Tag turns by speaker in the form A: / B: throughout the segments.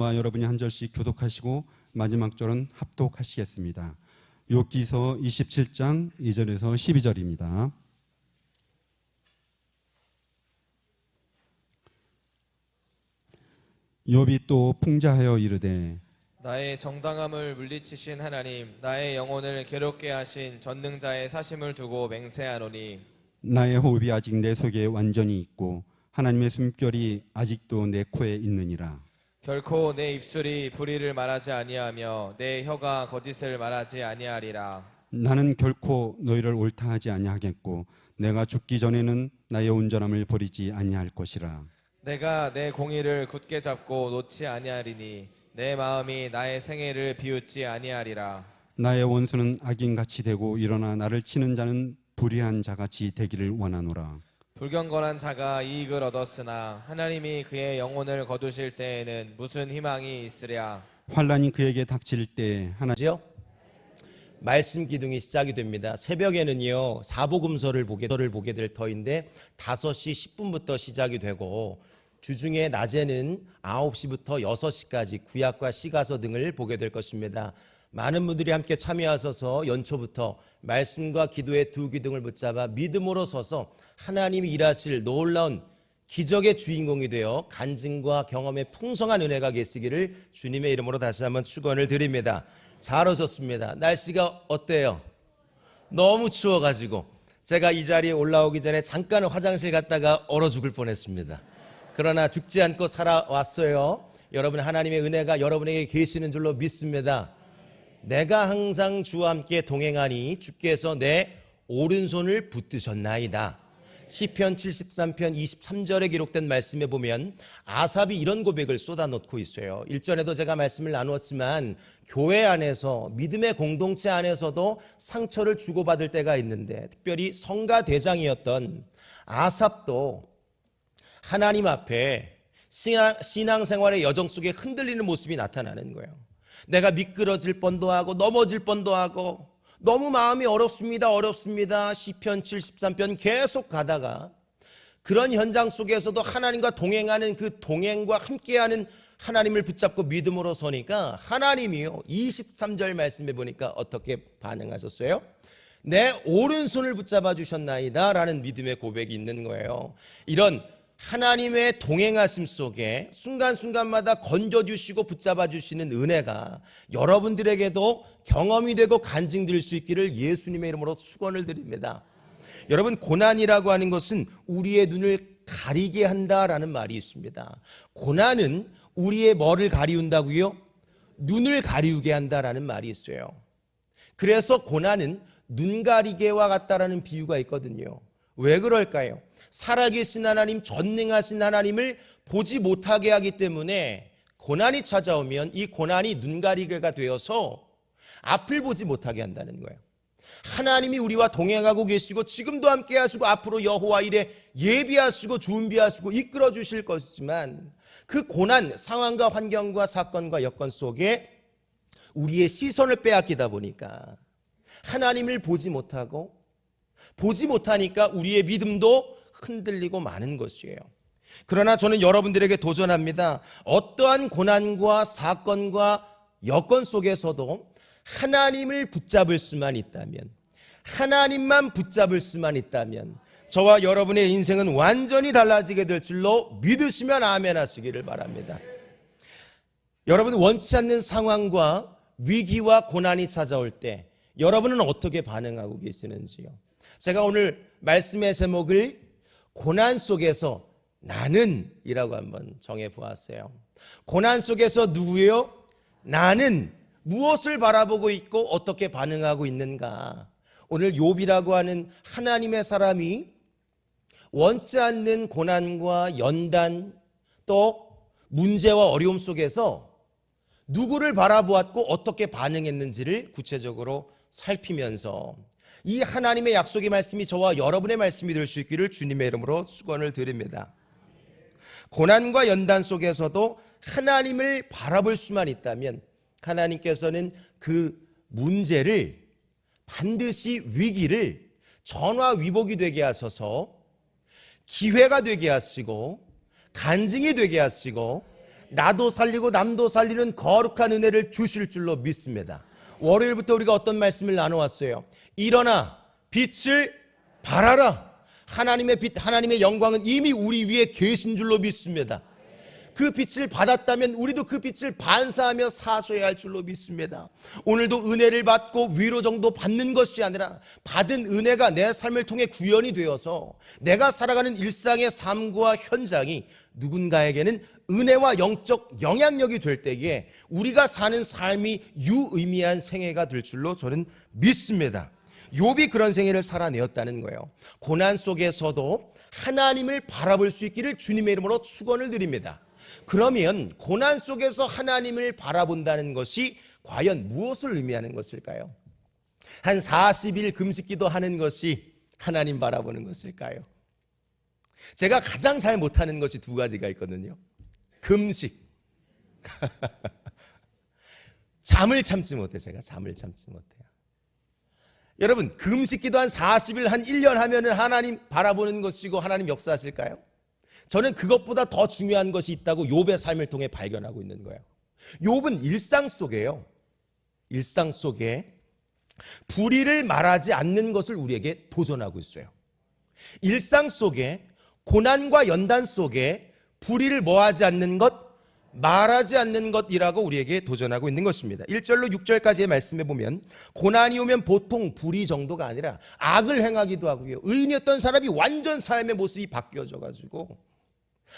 A: 여러분이 한 절씩 교독하시고 마지막 절은 합독하시겠습니다. 욥기서 27장 2절에서 12절입니다. 욥이 또 풍자하여 이르되
B: 나의 정당함을 물리치신 하나님, 나의 영혼을 괴롭게 하신 전능자의 사심을 두고 맹세하노니
A: 나의 호흡이 아직 내 속에 완전히 있고 하나님의 숨결이 아직도 내 코에 있느니라.
B: 결코 내 입술이 불의를 말하지 아니하며 내 혀가 거짓을 말하지 아니하리라.
A: 나는 결코 너희를 옳다 하지 아니하겠고 내가 죽기 전에는 나의 온전함을 버리지 아니할 것이라.
B: 내가 내 공의를 굳게 잡고 놓지 아니하리니 내 마음이 나의 생애를 비웃지 아니하리라.
A: 나의 원수는 악인같이 되고 일어나 나를 치는 자는 불의한 자같이 되기를 원하노라.
B: 불경건한 자가 이익을 얻었으나 하나님이 그의 영혼을 거두실 때에는 무슨 희망이 있으랴.
A: 환난이 그에게 닥칠 때
C: 하나죠. 말씀 기둥이 시작이 됩니다. 새벽에는요 사복음서를 보게 될 터인데 5시 10분부터 시작이 되고 주중에 낮에는 9시부터 6시까지 구약과 시가서 등을 보게 될 것입니다. 많은 분들이 함께 참여하셔서 연초부터 말씀과 기도의 두 기둥을 붙잡아 믿음으로 서서 하나님이 일하실 놀라운 기적의 주인공이 되어 간증과 경험의 풍성한 은혜가 계시기를 주님의 이름으로 다시 한번 축원을 드립니다. 잘 오셨습니다. 날씨가 어때요? 너무 추워가지고 제가 이 자리에 올라오기 전에 잠깐 화장실 갔다가 얼어 죽을 뻔했습니다. 그러나 죽지 않고 살아왔어요. 여러분, 하나님의 은혜가 여러분에게 계시는 줄로 믿습니다. 내가 항상 주와 함께 동행하니 주께서 내 오른손을 붙드셨나이다. 시편 73편 23절에 기록된 말씀에 보면 아삽이 이런 고백을 쏟아놓고 있어요. 일전에도 제가 말씀을 나누었지만 교회 안에서 믿음의 공동체 안에서도 상처를 주고받을 때가 있는데 특별히 성가 대장이었던 아삽도 하나님 앞에 신앙생활의 여정 속에 흔들리는 모습이 나타나는 거예요. 내가 미끄러질 뻔도 하고 넘어질 뻔도 하고 너무 마음이 어렵습니다. 시편 73편 계속 가다가 그런 현장 속에서도 하나님과 동행하는 그 동행과 함께하는 하나님을 붙잡고 믿음으로 서니까 하나님이요 23절 말씀해 보니까 어떻게 반응하셨어요? 내 오른손을 붙잡아 주셨나이다 라는 믿음의 고백이 있는 거예요. 이런 하나님의 동행하심 속에 순간순간마다 건져주시고 붙잡아주시는 은혜가 여러분들에게도 경험이 되고 간증될 수 있기를 예수님의 이름으로 축원을 드립니다. 여러분, 고난이라고 하는 것은 우리의 눈을 가리게 한다라는 말이 있습니다. 고난은 우리의 뭐를 가리운다고요? 눈을 가리우게 한다라는 말이 있어요. 그래서 고난은 눈 가리개와 같다라는 비유가 있거든요. 왜 그럴까요? 살아계신 하나님, 전능하신 하나님을 보지 못하게 하기 때문에 고난이 찾아오면 이 고난이 눈가리개가 되어서 앞을 보지 못하게 한다는 거예요. 하나님이 우리와 동행하고 계시고 지금도 함께 하시고 앞으로 여호와 일에 예비하시고 준비하시고 이끌어 주실 것이지만 그 고난, 상황과 환경과 사건과 여건 속에 우리의 시선을 빼앗기다 보니까 하나님을 보지 못하니까 우리의 믿음도 흔들리고 마는 것이에요. 그러나 저는 여러분들에게 도전합니다. 어떠한 고난과 사건과 여건 속에서도 하나님을 붙잡을 수만 있다면, 하나님만 붙잡을 수만 있다면 저와 여러분의 인생은 완전히 달라지게 될 줄로 믿으시면 아멘 하시기를 바랍니다. 여러분, 원치 않는 상황과 위기와 고난이 찾아올 때 여러분은 어떻게 반응하고 계시는지요? 제가 오늘 말씀의 제목을 고난 속에서 나는 이라고 한번 정해 보았어요. 고난 속에서 누구예요? 나는 무엇을 바라보고 있고 어떻게 반응하고 있는가? 오늘 욥이라고 하는 하나님의 사람이 원치 않는 고난과 연단 또 문제와 어려움 속에서 누구를 바라보았고 어떻게 반응했는지를 구체적으로 살피면서 이 하나님의 약속의 말씀이 저와 여러분의 말씀이 될 수 있기를 주님의 이름으로 축원을 드립니다. 고난과 연단 속에서도 하나님을 바라볼 수만 있다면 하나님께서는 그 문제를 반드시 위기를 전화위복이 되게 하셔서 기회가 되게 하시고 간증이 되게 하시고 나도 살리고 남도 살리는 거룩한 은혜를 주실 줄로 믿습니다. 월요일부터 우리가 어떤 말씀을 나눠왔어요? 일어나 빛을 발하라. 하나님의 빛, 하나님의 영광은 이미 우리 위에 계신 줄로 믿습니다. 그 빛을 받았다면 우리도 그 빛을 반사하며 사소해야 할 줄로 믿습니다. 오늘도 은혜를 받고 위로 정도 받는 것이 아니라 받은 은혜가 내 삶을 통해 구현이 되어서 내가 살아가는 일상의 삶과 현장이 누군가에게는 은혜와 영적 영향력이 될 때에 우리가 사는 삶이 유의미한 생애가 될 줄로 저는 믿습니다. 욥이 그런 생애를 살아내었다는 거예요. 고난 속에서도 하나님을 바라볼 수 있기를 주님의 이름으로 축원을 드립니다. 그러면 고난 속에서 하나님을 바라본다는 것이 과연 무엇을 의미하는 것일까요? 한 40일 금식기도 하는 것이 하나님 바라보는 것일까요? 제가 가장 잘 못하는 것이 두 가지가 있거든요. 금식. 잠을 참지 못해. 제가 잠을 참지 못해요. 여러분, 금식기도 한 40일, 한 1년 하면은 하나님 바라보는 것이고 하나님 역사하실까요? 저는 그것보다 더 중요한 것이 있다고 욥의 삶을 통해 발견하고 있는 거예요. 욥은 일상 속에요. 일상 속에 불의를 말하지 않는 것을 우리에게 도전하고 있어요. 일상 속에 고난과 연단 속에 불의를 뭐하지 않는 것, 말하지 않는 것이라고 우리에게 도전하고 있는 것입니다. 1절로 6절까지의 말씀에 보면 고난이 오면 보통 불의 정도가 아니라 악을 행하기도 하고요. 의인이었던 사람이 완전 삶의 모습이 바뀌어져 가지고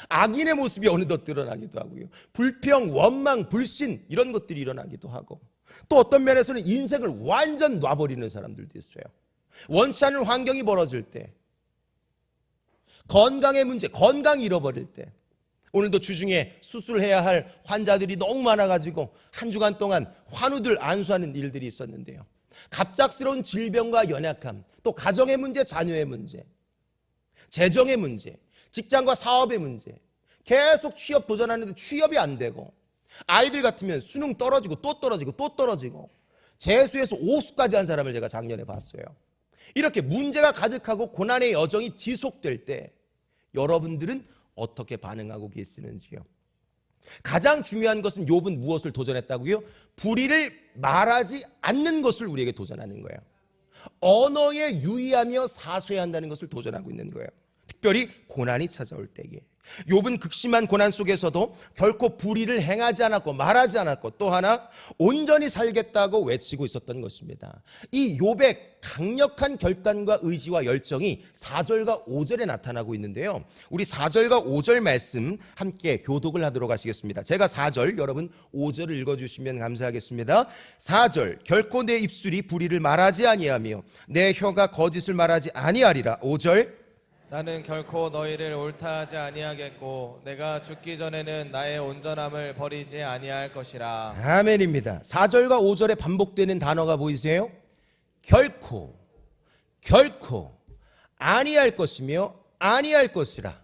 C: 악인의 모습이 어느덧 드러나기도 하고요. 불평, 원망, 불신 이런 것들이 일어나기도 하고 또 어떤 면에서는 인생을 완전 놔버리는 사람들도 있어요. 원치 않은 환경이 벌어질 때, 건강의 문제, 건강 잃어버릴 때, 오늘도 주중에 수술해야 할 환자들이 너무 많아가지고 한 주간 동안 환우들 안수하는 일들이 있었는데요. 갑작스러운 질병과 연약함, 또 가정의 문제, 자녀의 문제, 재정의 문제, 직장과 사업의 문제, 계속 취업 도전하는데 취업이 안 되고 아이들 같으면 수능 떨어지고 또 떨어지고 또 떨어지고 재수에서 오수까지 한 사람을 제가 작년에 봤어요. 이렇게 문제가 가득하고 고난의 여정이 지속될 때 여러분들은 어떻게 반응하고 계시는지요? 가장 중요한 것은 욥은 무엇을 도전했다고요? 불의를 말하지 않는 것을 우리에게 도전하는 거예요. 언어에 유의하며 사소해야 한다는 것을 도전하고 있는 거예요. 특별히 고난이 찾아올 때에 욥은 극심한 고난 속에서도 결코 불의를 행하지 않았고 말하지 않았고 또 하나 온전히 살겠다고 외치고 있었던 것입니다. 이 욥의 강력한 결단과 의지와 열정이 4절과 5절에 나타나고 있는데요. 우리 4절과 5절 말씀 함께 교독을 하도록 하시겠습니다. 제가 4절, 여러분 5절을 읽어주시면 감사하겠습니다. 4절, 결코 내 입술이 불의를 말하지 아니하며 내 혀가 거짓을 말하지 아니하리라. 5절,
B: 나는 결코 너희를 옳다하지 아니하겠고 내가 죽기 전에는 나의 온전함을 버리지 아니할 것이라.
C: 아멘입니다. 4절과 5절에 반복되는 단어가 보이세요? 결코, 결코, 아니할 것이며 아니할 것이라.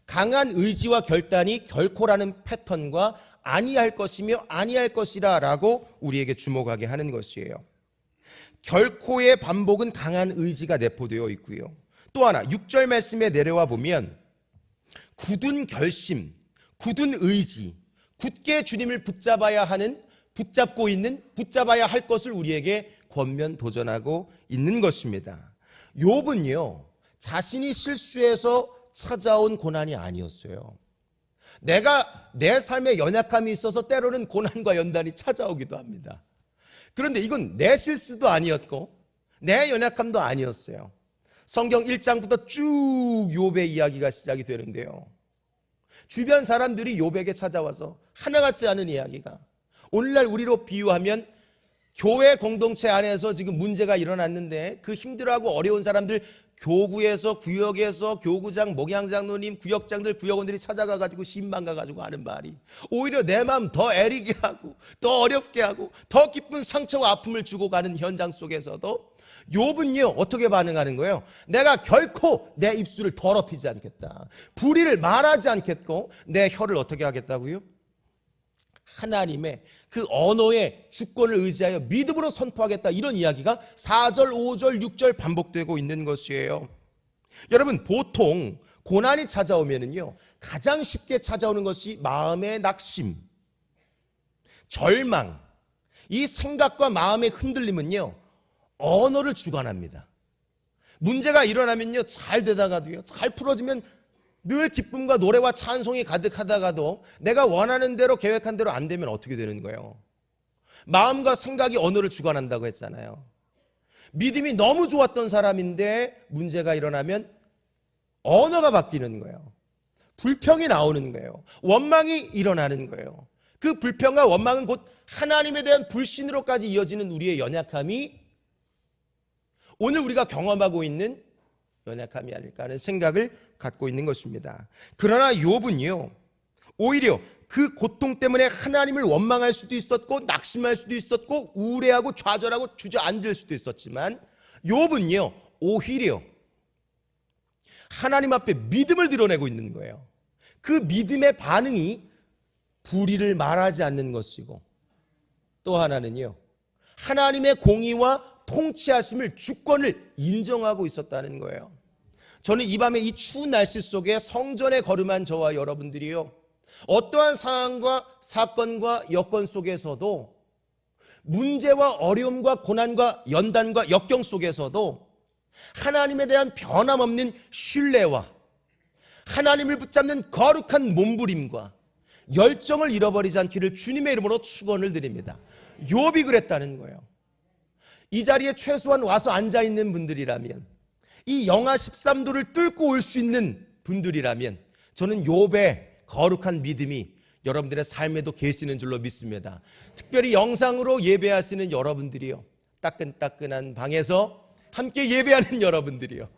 C: 강한 의지와 결단이 결코라는 패턴과 아니할 것이며 아니할 것이라 라고 우리에게 주목하게 하는 것이에요. 결코의 반복은 강한 의지가 내포되어 있고요. 또 하나 6절 말씀에 내려와 보면 굳은 결심, 굳은 의지, 굳게 주님을 붙잡아야 하는, 붙잡고 있는, 붙잡아야 할 것을 우리에게 권면 도전하고 있는 것입니다. 욥은요, 자신이 실수해서 찾아온 고난이 아니었어요. 내가 내 삶에 연약함이 있어서 때로는 고난과 연단이 찾아오기도 합니다. 그런데 이건 내 실수도 아니었고 내 연약함도 아니었어요. 성경 1장부터 쭉 욥의 이야기가 시작이 되는데요. 주변 사람들이 욥에게 찾아와서 하나같이 하는 이야기가 오늘날 우리로 비유하면 교회 공동체 안에서 지금 문제가 일어났는데 그 힘들어하고 어려운 사람들 교구에서, 구역에서 교구장, 목양장로님, 구역장들, 구역원들이 찾아가가지고 신방가가지고 하는 말이 오히려 내 마음 더 애리게 하고 더 어렵게 하고 더 깊은 상처와 아픔을 주고 가는 현장 속에서도 욥은요 어떻게 반응하는 거예요? 내가 결코 내 입술을 더럽히지 않겠다, 불의를 말하지 않겠고 내 혀를 어떻게 하겠다고요? 하나님의 그 언어의 주권을 의지하여 믿음으로 선포하겠다, 이런 이야기가 4절, 5절, 6절 반복되고 있는 것이에요. 여러분, 보통 고난이 찾아오면은요 가장 쉽게 찾아오는 것이 마음의 낙심, 절망. 이 생각과 마음의 흔들림은요, 언어를 주관합니다. 문제가 일어나면요, 잘 되다가도요, 잘 풀어지면 늘 기쁨과 노래와 찬송이 가득하다가도 내가 원하는 대로 계획한 대로 안 되면 어떻게 되는 거예요? 마음과 생각이 언어를 주관한다고 했잖아요. 믿음이 너무 좋았던 사람인데 문제가 일어나면 언어가 바뀌는 거예요. 불평이 나오는 거예요. 원망이 일어나는 거예요. 그 불평과 원망은 곧 하나님에 대한 불신으로까지 이어지는 우리의 연약함이 오늘 우리가 경험하고 있는 연약함이 아닐까 하는 생각을 갖고 있는 것입니다. 그러나 욥은요, 오히려 그 고통 때문에 하나님을 원망할 수도 있었고 낙심할 수도 있었고 우울해하고 좌절하고 주저앉을 수도 있었지만 욥은요, 오히려 하나님 앞에 믿음을 드러내고 있는 거예요. 그 믿음의 반응이 불의를 말하지 않는 것이고, 또 하나는요, 하나님의 공의와 통치하심을, 주권을 인정하고 있었다는 거예요. 저는 이 밤에 이 추운 날씨 속에 성전에 걸음한 저와 여러분들이요, 어떠한 상황과 사건과 여건 속에서도, 문제와 어려움과 고난과 연단과 역경 속에서도 하나님에 대한 변함없는 신뢰와 하나님을 붙잡는 거룩한 몸부림과 열정을 잃어버리지 않기를 주님의 이름으로 축원을 드립니다. 욥이 그랬다는 거예요. 이 자리에 최소한 와서 앉아있는 분들이라면, 이 영하 13도를 뚫고 올 수 있는 분들이라면 저는 욥의 거룩한 믿음이 여러분들의 삶에도 계시는 줄로 믿습니다. 특별히 영상으로 예배하시는 여러분들이요, 따끈따끈한 방에서 함께 예배하는 여러분들이요,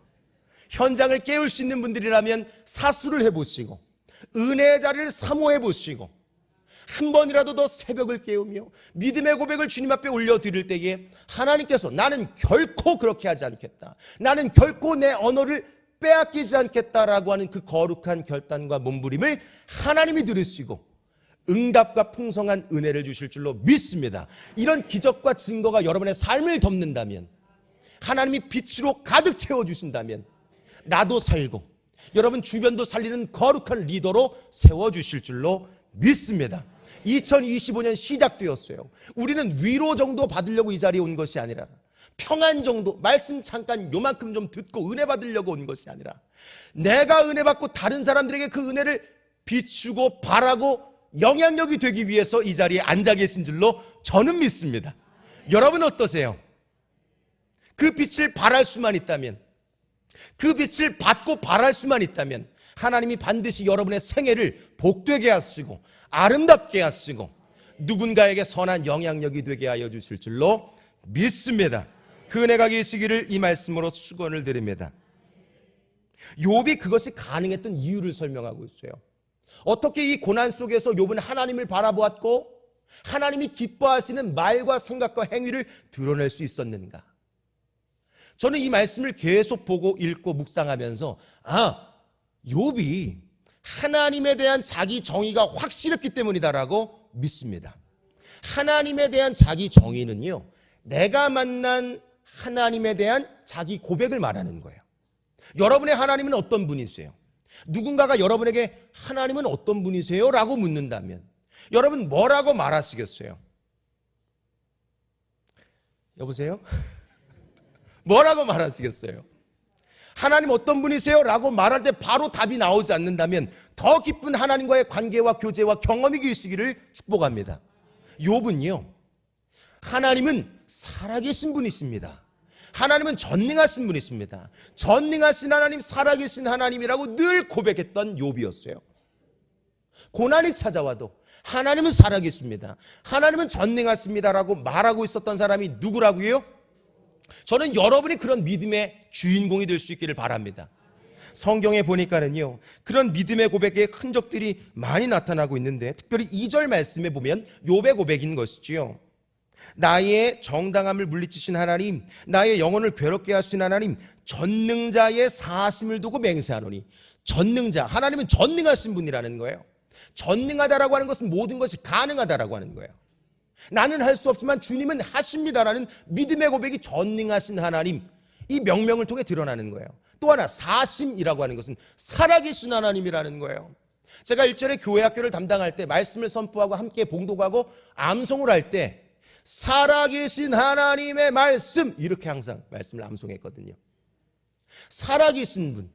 C: 현장을 깨울 수 있는 분들이라면 사수를 해보시고 은혜의 자리를 사모해 보시고 한 번이라도 더 새벽을 깨우며 믿음의 고백을 주님 앞에 올려드릴 때에 하나님께서 나는 결코 그렇게 하지 않겠다, 나는 결코 내 언어를 빼앗기지 않겠다라고 하는 그 거룩한 결단과 몸부림을 하나님이 들으시고 응답과 풍성한 은혜를 주실 줄로 믿습니다. 이런 기적과 증거가 여러분의 삶을 덮는다면, 하나님이 빛으로 가득 채워주신다면 나도 살고 여러분 주변도 살리는 거룩한 리더로 세워주실 줄로 믿습니다. 2025년 시작되었어요. 우리는 위로 정도 받으려고 이 자리에 온 것이 아니라, 평안 정도, 말씀 잠깐 요만큼 좀 듣고 은혜 받으려고 온 것이 아니라, 내가 은혜 받고 다른 사람들에게 그 은혜를 비추고 바라고 영향력이 되기 위해서 이 자리에 앉아 계신 줄로 저는 믿습니다. 여러분 어떠세요? 그 빛을 발할 수만 있다면, 그 빛을 받고 발할 수만 있다면 하나님이 반드시 여러분의 생애를 복되게 하시고 아름답게 하시고 누군가에게 선한 영향력이 되게 하여 주실 줄로 믿습니다. 그 은혜가 계시기를 이 말씀으로 축원을 드립니다. 욥이 그것이 가능했던 이유를 설명하고 있어요. 어떻게 이 고난 속에서 욥은 하나님을 바라보았고 하나님이 기뻐하시는 말과 생각과 행위를 드러낼 수 있었는가? 저는 이 말씀을 계속 보고 읽고 묵상하면서 욥이 하나님에 대한 자기 정의가 확실했기 때문이다라고 믿습니다. 하나님에 대한 자기 정의는요, 내가 만난 하나님에 대한 자기 고백을 말하는 거예요. 여러분의 하나님은 어떤 분이세요? 누군가가 여러분에게 하나님은 어떤 분이세요? 라고 묻는다면 여러분 뭐라고 말하시겠어요? 여보세요? 뭐라고 말하시겠어요? 하나님 어떤 분이세요? 라고 말할 때 바로 답이 나오지 않는다면 더 깊은 하나님과의 관계와 교제와 경험이 계시기를 축복합니다. 욥은요, 하나님은 살아계신 분이십니다. 하나님은 전능하신 분이십니다. 전능하신 하나님, 살아계신 하나님이라고 늘 고백했던 욥이었어요. 고난이 찾아와도 하나님은 살아계십니다, 하나님은 전능하십니다라고 말하고 있었던 사람이 누구라고요? 저는 여러분이 그런 믿음의 주인공이 될 수 있기를 바랍니다. 성경에 보니까는요, 그런 믿음의 고백의 흔적들이 많이 나타나고 있는데, 특별히 2절 말씀에 보면 욥의 고백인 것이지요. 나의 정당함을 물리치신 하나님, 나의 영혼을 괴롭게 하신 하나님, 전능자의 사심을 두고 맹세하노니. 전능자, 하나님은 전능하신 분이라는 거예요. 전능하다라고 하는 것은 모든 것이 가능하다라고 하는 거예요. 나는 할 수 없지만 주님은 하십니다라는 믿음의 고백이 전능하신 하나님, 이 명명을 통해 드러나는 거예요. 또 하나, 사심이라고 하는 것은 살아계신 하나님이라는 거예요. 제가 일전에 교회 학교를 담당할 때 말씀을 선포하고 함께 봉독하고 암송을 할 때 살아계신 하나님의 말씀 이렇게 항상 말씀을 암송했거든요. 살아계신 분,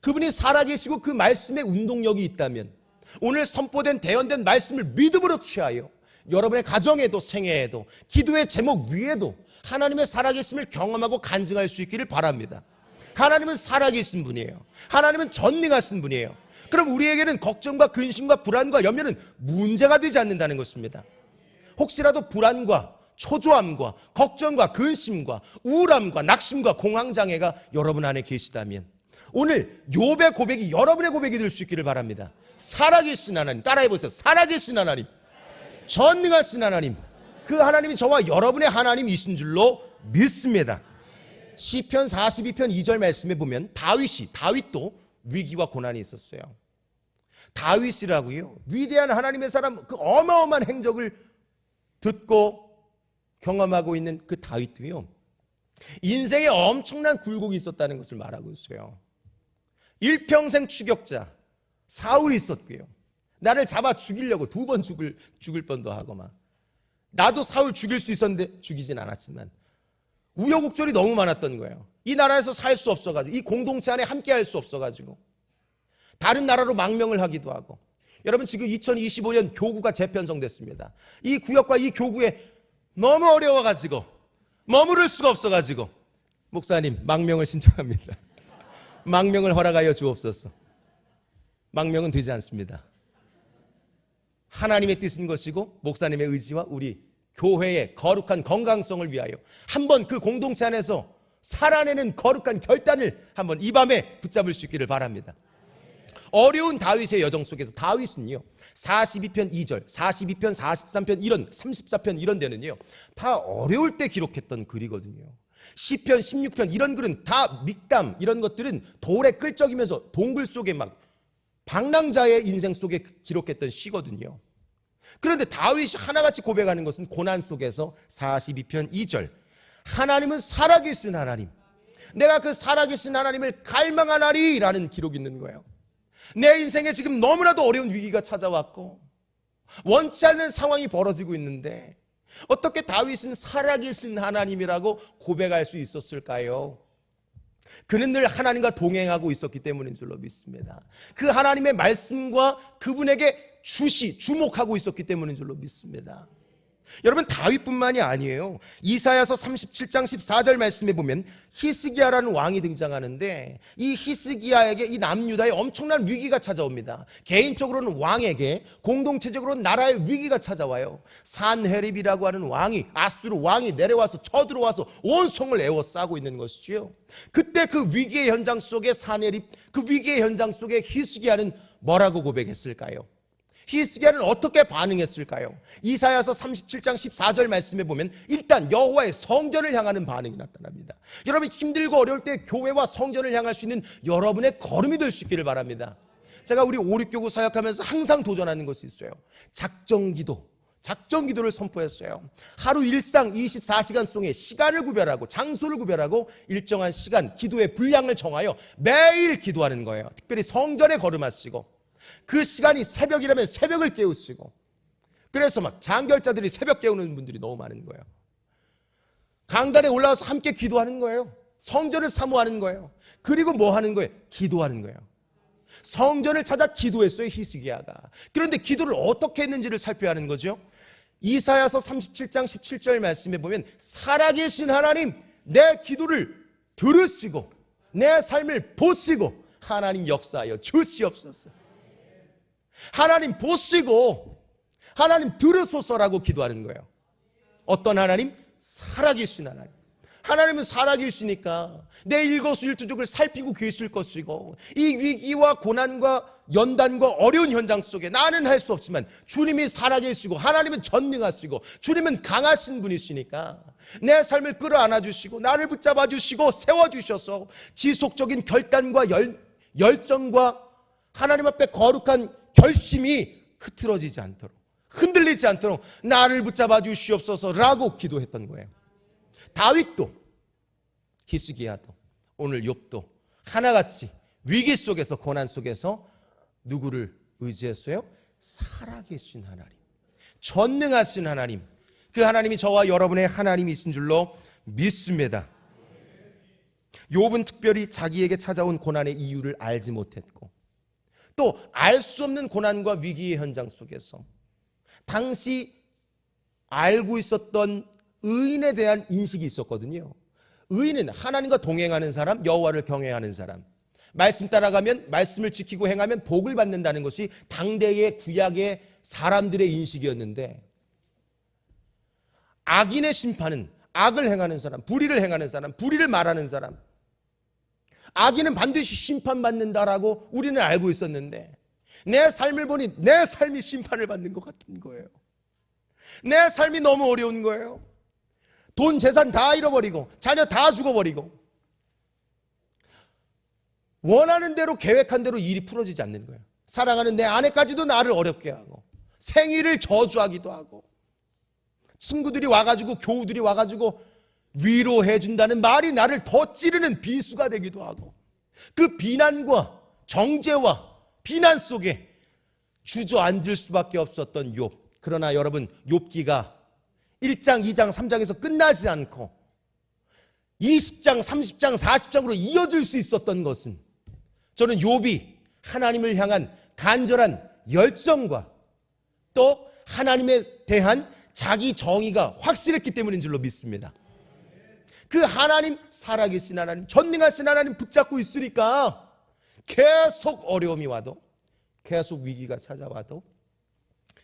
C: 그분이 살아계시고 그 말씀에 운동력이 있다면 오늘 선포된 대언된 말씀을 믿음으로 취하여 여러분의 가정에도 생애에도 기도의 제목 위에도 하나님의 살아계심을 경험하고 간증할 수 있기를 바랍니다. 하나님은 살아계신 분이에요. 하나님은 전능하신 분이에요. 그럼 우리에게는 걱정과 근심과 불안과 염려는 문제가 되지 않는다는 것입니다. 혹시라도 불안과 초조함과 걱정과 근심과 우울함과 낙심과 공황장애가 여러분 안에 계시다면 오늘 욥의 고백이 여러분의 고백이 될 수 있기를 바랍니다. 살아계신 하나님, 따라해보세요. 살아계신 하나님, 전능하신 하나님, 그 하나님이 저와 여러분의 하나님이신 줄로 믿습니다. 시편 42편 2절 말씀에 보면 다윗도 위기와 고난이 있었어요. 다윗이라고요, 위대한 하나님의 사람, 그 어마어마한 행적을 듣고 경험하고 있는 그 다윗도요, 인생에 엄청난 굴곡이 있었다는 것을 말하고 있어요. 일평생 추격자 사울이 있었고요, 나를 잡아 죽이려고 2번 죽을 뻔도 하고 막, 나도 사울 죽일 수 있었는데 죽이진 않았지만 우여곡절이 너무 많았던 거예요. 이 나라에서 살 수 없어가지고, 이 공동체 안에 함께 할 수 없어가지고 다른 나라로 망명을 하기도 하고. 여러분, 지금 2025년 교구가 재편성됐습니다. 이 구역과 이 교구에 너무 어려워가지고 머무를 수가 없어가지고 목사님 망명을 신청합니다. 망명을 허락하여 주옵소서. 망명은 되지 않습니다. 하나님의 뜻인 것이고 목사님의 의지와 우리 교회의 거룩한 건강성을 위하여 한번 그 공동체 안에서 살아내는 거룩한 결단을 한번 이 밤에 붙잡을 수 있기를 바랍니다. 어려운 다윗의 여정 속에서 다윗은요, 42편 2절, 42편, 43편 이런 34편 이런 데는요 다 어려울 때 기록했던 글이거든요. 시편, 16편 이런 글은 다 믹담, 이런 것들은 돌에 끌적이면서 동굴 속에 막 방랑자의 인생 속에 기록했던 시거든요. 그런데 다윗이 하나같이 고백하는 것은 고난 속에서 42편 2절, 하나님은 살아계신 하나님, 내가 그 살아계신 하나님을 갈망하나니 라는 기록이 있는 거예요. 내 인생에 지금 너무나도 어려운 위기가 찾아왔고 원치 않는 상황이 벌어지고 있는데 어떻게 다윗은 살아계신 하나님이라고 고백할 수 있었을까요? 그는 늘 하나님과 동행하고 있었기 때문인 줄로 믿습니다. 그 하나님의 말씀과 그분에게 주목하고 있었기 때문인 줄로 믿습니다. 여러분, 다윗뿐만이 아니에요. 이사야서 37장 14절 말씀에 보면 히스기야라는 왕이 등장하는데 이 히스기야에게 이 남유다에 엄청난 위기가 찾아옵니다. 개인적으로는 왕에게, 공동체적으로는 나라의 위기가 찾아와요. 산헤립이라고 하는 왕이, 아수르 왕이 내려와서 쳐들어와서 온 성을 에워싸고 있는 것이지요. 그때 그 위기의 현장 속에 산헤립, 그 위기의 현장 속에 히스기야는 뭐라고 고백했을까요? 히스기야는 어떻게 반응했을까요? 이사야서 37장 14절 말씀에 보면 일단 여호와의 성전을 향하는 반응이 나타납니다. 여러분, 힘들고 어려울 때 교회와 성전을 향할 수 있는 여러분의 걸음이 될 수 있기를 바랍니다. 제가 우리 오륙교구 사역하면서 항상 도전하는 것이 있어요. 작정기도를 선포했어요. 하루 일상 24시간 속에 시간을 구별하고 장소를 구별하고 일정한 시간, 기도의 분량을 정하여 매일 기도하는 거예요. 특별히 성전에 걸음하시고, 그 시간이 새벽이라면 새벽을 깨우시고, 그래서 막 장결자들이 새벽 깨우는 분들이 너무 많은 거예요. 강단에 올라와서 함께 기도하는 거예요. 성전을 사모하는 거예요. 그리고 뭐 하는 거예요? 기도하는 거예요. 성전을 찾아 기도했어요, 히스기야가. 그런데 기도를 어떻게 했는지를 살펴야 하는 거죠. 이사야서 37장 17절 말씀에 보면 살아계신 하나님, 내 기도를 들으시고 내 삶을 보시고 하나님 역사하여 주시옵소서. 하나님 보시고 하나님 들으소서라고 기도하는 거예요. 어떤 하나님? 살아계신 하나님. 하나님은 살아계시니까 내 일거수일투족을 살피고 계실 것이고, 이 위기와 고난과 연단과 어려운 현장 속에 나는 할 수 없지만 주님이 살아계시고 하나님은 전능하시고 주님은 강하신 분이시니까 내 삶을 끌어안아 주시고 나를 붙잡아 주시고 세워주셔서 지속적인 결단과 열정과 하나님 앞에 거룩한 결심이 흐트러지지 않도록, 흔들리지 않도록 나를 붙잡아 주시옵소서라고 기도했던 거예요. 다윗도, 히스기야도, 오늘 욥도 하나같이 위기 속에서, 고난 속에서 누구를 의지했어요? 살아계신 하나님, 전능하신 하나님, 그 하나님이 저와 여러분의 하나님이신 줄로 믿습니다. 욥은 특별히 자기에게 찾아온 고난의 이유를 알지 못했고, 또 알 수 없는 고난과 위기의 현장 속에서 당시 알고 있었던 의인에 대한 인식이 있었거든요. 의인은 하나님과 동행하는 사람, 여호와를 경외하는 사람, 말씀 따라가면, 말씀을 지키고 행하면 복을 받는다는 것이 당대의 구약의 사람들의 인식이었는데, 악인의 심판은 악을 행하는 사람, 불의를 행하는 사람, 불의를 말하는 사람, 악인은 반드시 심판받는다라고 우리는 알고 있었는데, 내 삶을 보니 내 삶이 심판을 받는 것 같은 거예요. 내 삶이 너무 어려운 거예요. 돈 재산 다 잃어버리고 자녀 다 죽어버리고 원하는 대로 계획한 대로 일이 풀어지지 않는 거예요. 사랑하는 내 아내까지도 나를 어렵게 하고 생일을 저주하기도 하고, 친구들이 와가지고 교우들이 와가지고 위로해 준다는 말이 나를 더 찌르는 비수가 되기도 하고, 그 비난과 정죄와 비난 속에 주저앉을 수밖에 없었던 욥. 그러나 여러분, 욥기가 1장, 2장, 3장에서 끝나지 않고 20장, 30장, 40장으로 이어질 수 있었던 것은, 저는 욥이 하나님을 향한 간절한 열정과 또 하나님에 대한 자기 정의가 확실했기 때문인 줄로 믿습니다. 그 하나님, 살아계신 하나님, 전능하신 하나님 붙잡고 있으니까 계속 어려움이 와도, 계속 위기가 찾아와도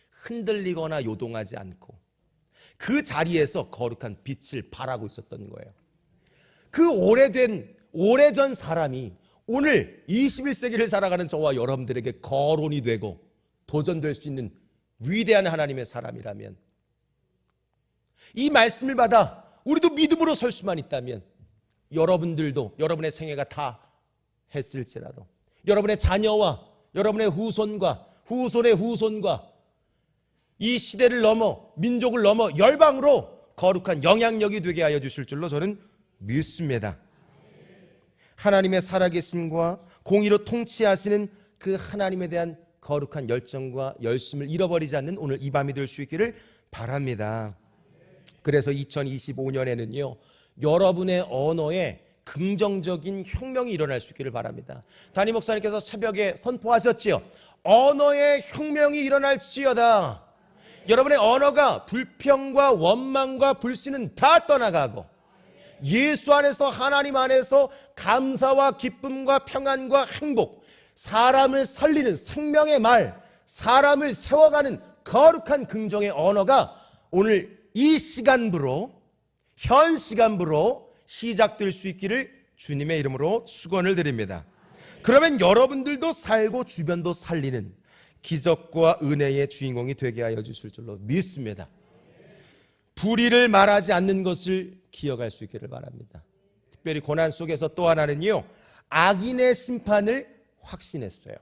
C: 흔들리거나 요동하지 않고 그 자리에서 거룩한 빛을 발하고 있었던 거예요. 그 오래전 사람이 오늘 21세기를 살아가는 저와 여러분들에게 거론이 되고 도전될 수 있는 위대한 하나님의 사람이라면, 이 말씀을 받아 우리도 믿음으로 설 수만 있다면, 여러분들도 여러분의 생애가 다 했을지라도 여러분의 자녀와 여러분의 후손과 후손의 후손과 이 시대를 넘어, 민족을 넘어 열방으로 거룩한 영향력이 되게 하여 주실 줄로 저는 믿습니다. 하나님의 살아계심과 공의로 통치하시는 그 하나님에 대한 거룩한 열정과 열심을 잃어버리지 않는 오늘 이 밤이 될 수 있기를 바랍니다. 그래서 2025년에는요, 여러분의 언어에 긍정적인 혁명이 일어날 수 있기를 바랍니다. 담임 목사님께서 새벽에 선포하셨지요. 언어의 혁명이 일어날지어다. 여러분의 언어가 불평과 원망과 불신은 다 떠나가고, 예수 안에서, 하나님 안에서 감사와 기쁨과 평안과 행복, 사람을 살리는 생명의 말, 사람을 세워가는 거룩한 긍정의 언어가 오늘 이 시간부로, 현 시간부로 시작될 수 있기를 주님의 이름으로 축원을 드립니다. 그러면 여러분들도 살고 주변도 살리는 기적과 은혜의 주인공이 되게 하여 주실 줄로 믿습니다. 불의를 말하지 않는 것을 기억할 수 있기를 바랍니다. 특별히 고난 속에서 또 하나는요, 악인의 심판을 확신했어요.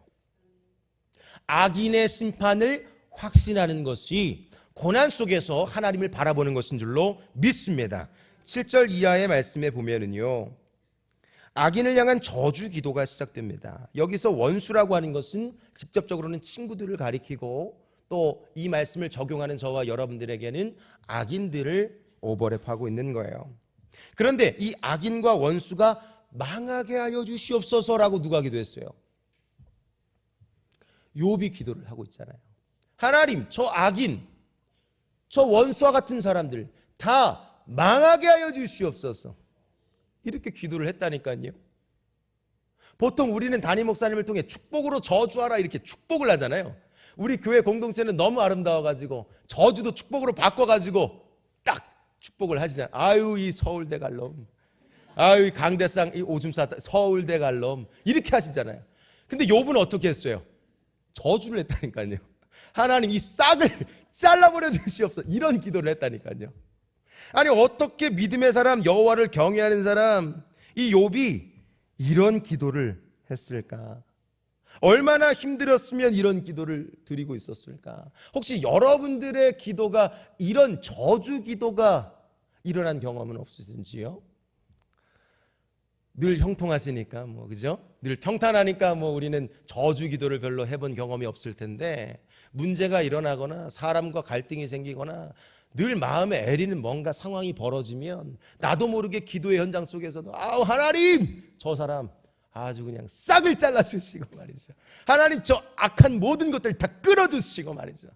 C: 악인의 심판을 확신하는 것이 고난 속에서 하나님을 바라보는 것인 줄로 믿습니다. 7절 이하의 말씀에 보면은요, 악인을 향한 저주 기도가 시작됩니다. 여기서 원수라고 하는 것은 직접적으로는 친구들을 가리키고, 또 이 말씀을 적용하는 저와 여러분들에게는 악인들을 오버랩하고 있는 거예요. 그런데 이 악인과 원수가 망하게 하여 주시옵소서라고 누가 기도했어요? 욥이 기도를 하고 있잖아요. 하나님, 저 악인, 저 원수와 같은 사람들 다 망하게 하여 주시옵소서, 이렇게 기도를 했다니까요. 보통 우리는 담임 목사님을 통해 축복으로 저주하라 이렇게 축복을 하잖아요. 우리 교회 공동체는 너무 아름다워가지고 저주도 축복으로 바꿔가지고 딱 축복을 하시잖아요. 아유, 이 서울대 갈 놈, 아유, 이 강대상 이 오줌 쌌다 서울대 갈 놈, 이렇게 하시잖아요. 근데 욥은 어떻게 했어요? 저주를 했다니까요. 하나님, 이 싹을 잘라버려 주시옵소서, 이런 기도를 했다니까요. 아니, 어떻게 믿음의 사람, 여호와를 경외하는 사람, 이 욥이 이런 기도를 했을까? 얼마나 힘들었으면 이런 기도를 드리고 있었을까? 혹시 여러분들의 기도가 이런 저주 기도가 일어난 경험은 없으신지요? 늘 형통하시니까 뭐 그죠? 늘 평탄하니까 뭐 우리는 저주 기도를 별로 해본 경험이 없을 텐데, 문제가 일어나거나 사람과 갈등이 생기거나 늘 마음에 애리는 뭔가 상황이 벌어지면 나도 모르게 기도의 현장 속에서도 아우 하나님 저 사람 아주 그냥 싹을 잘라주시고 말이죠. 하나님 저 악한 모든 것들 다 끊어주시고 말이죠.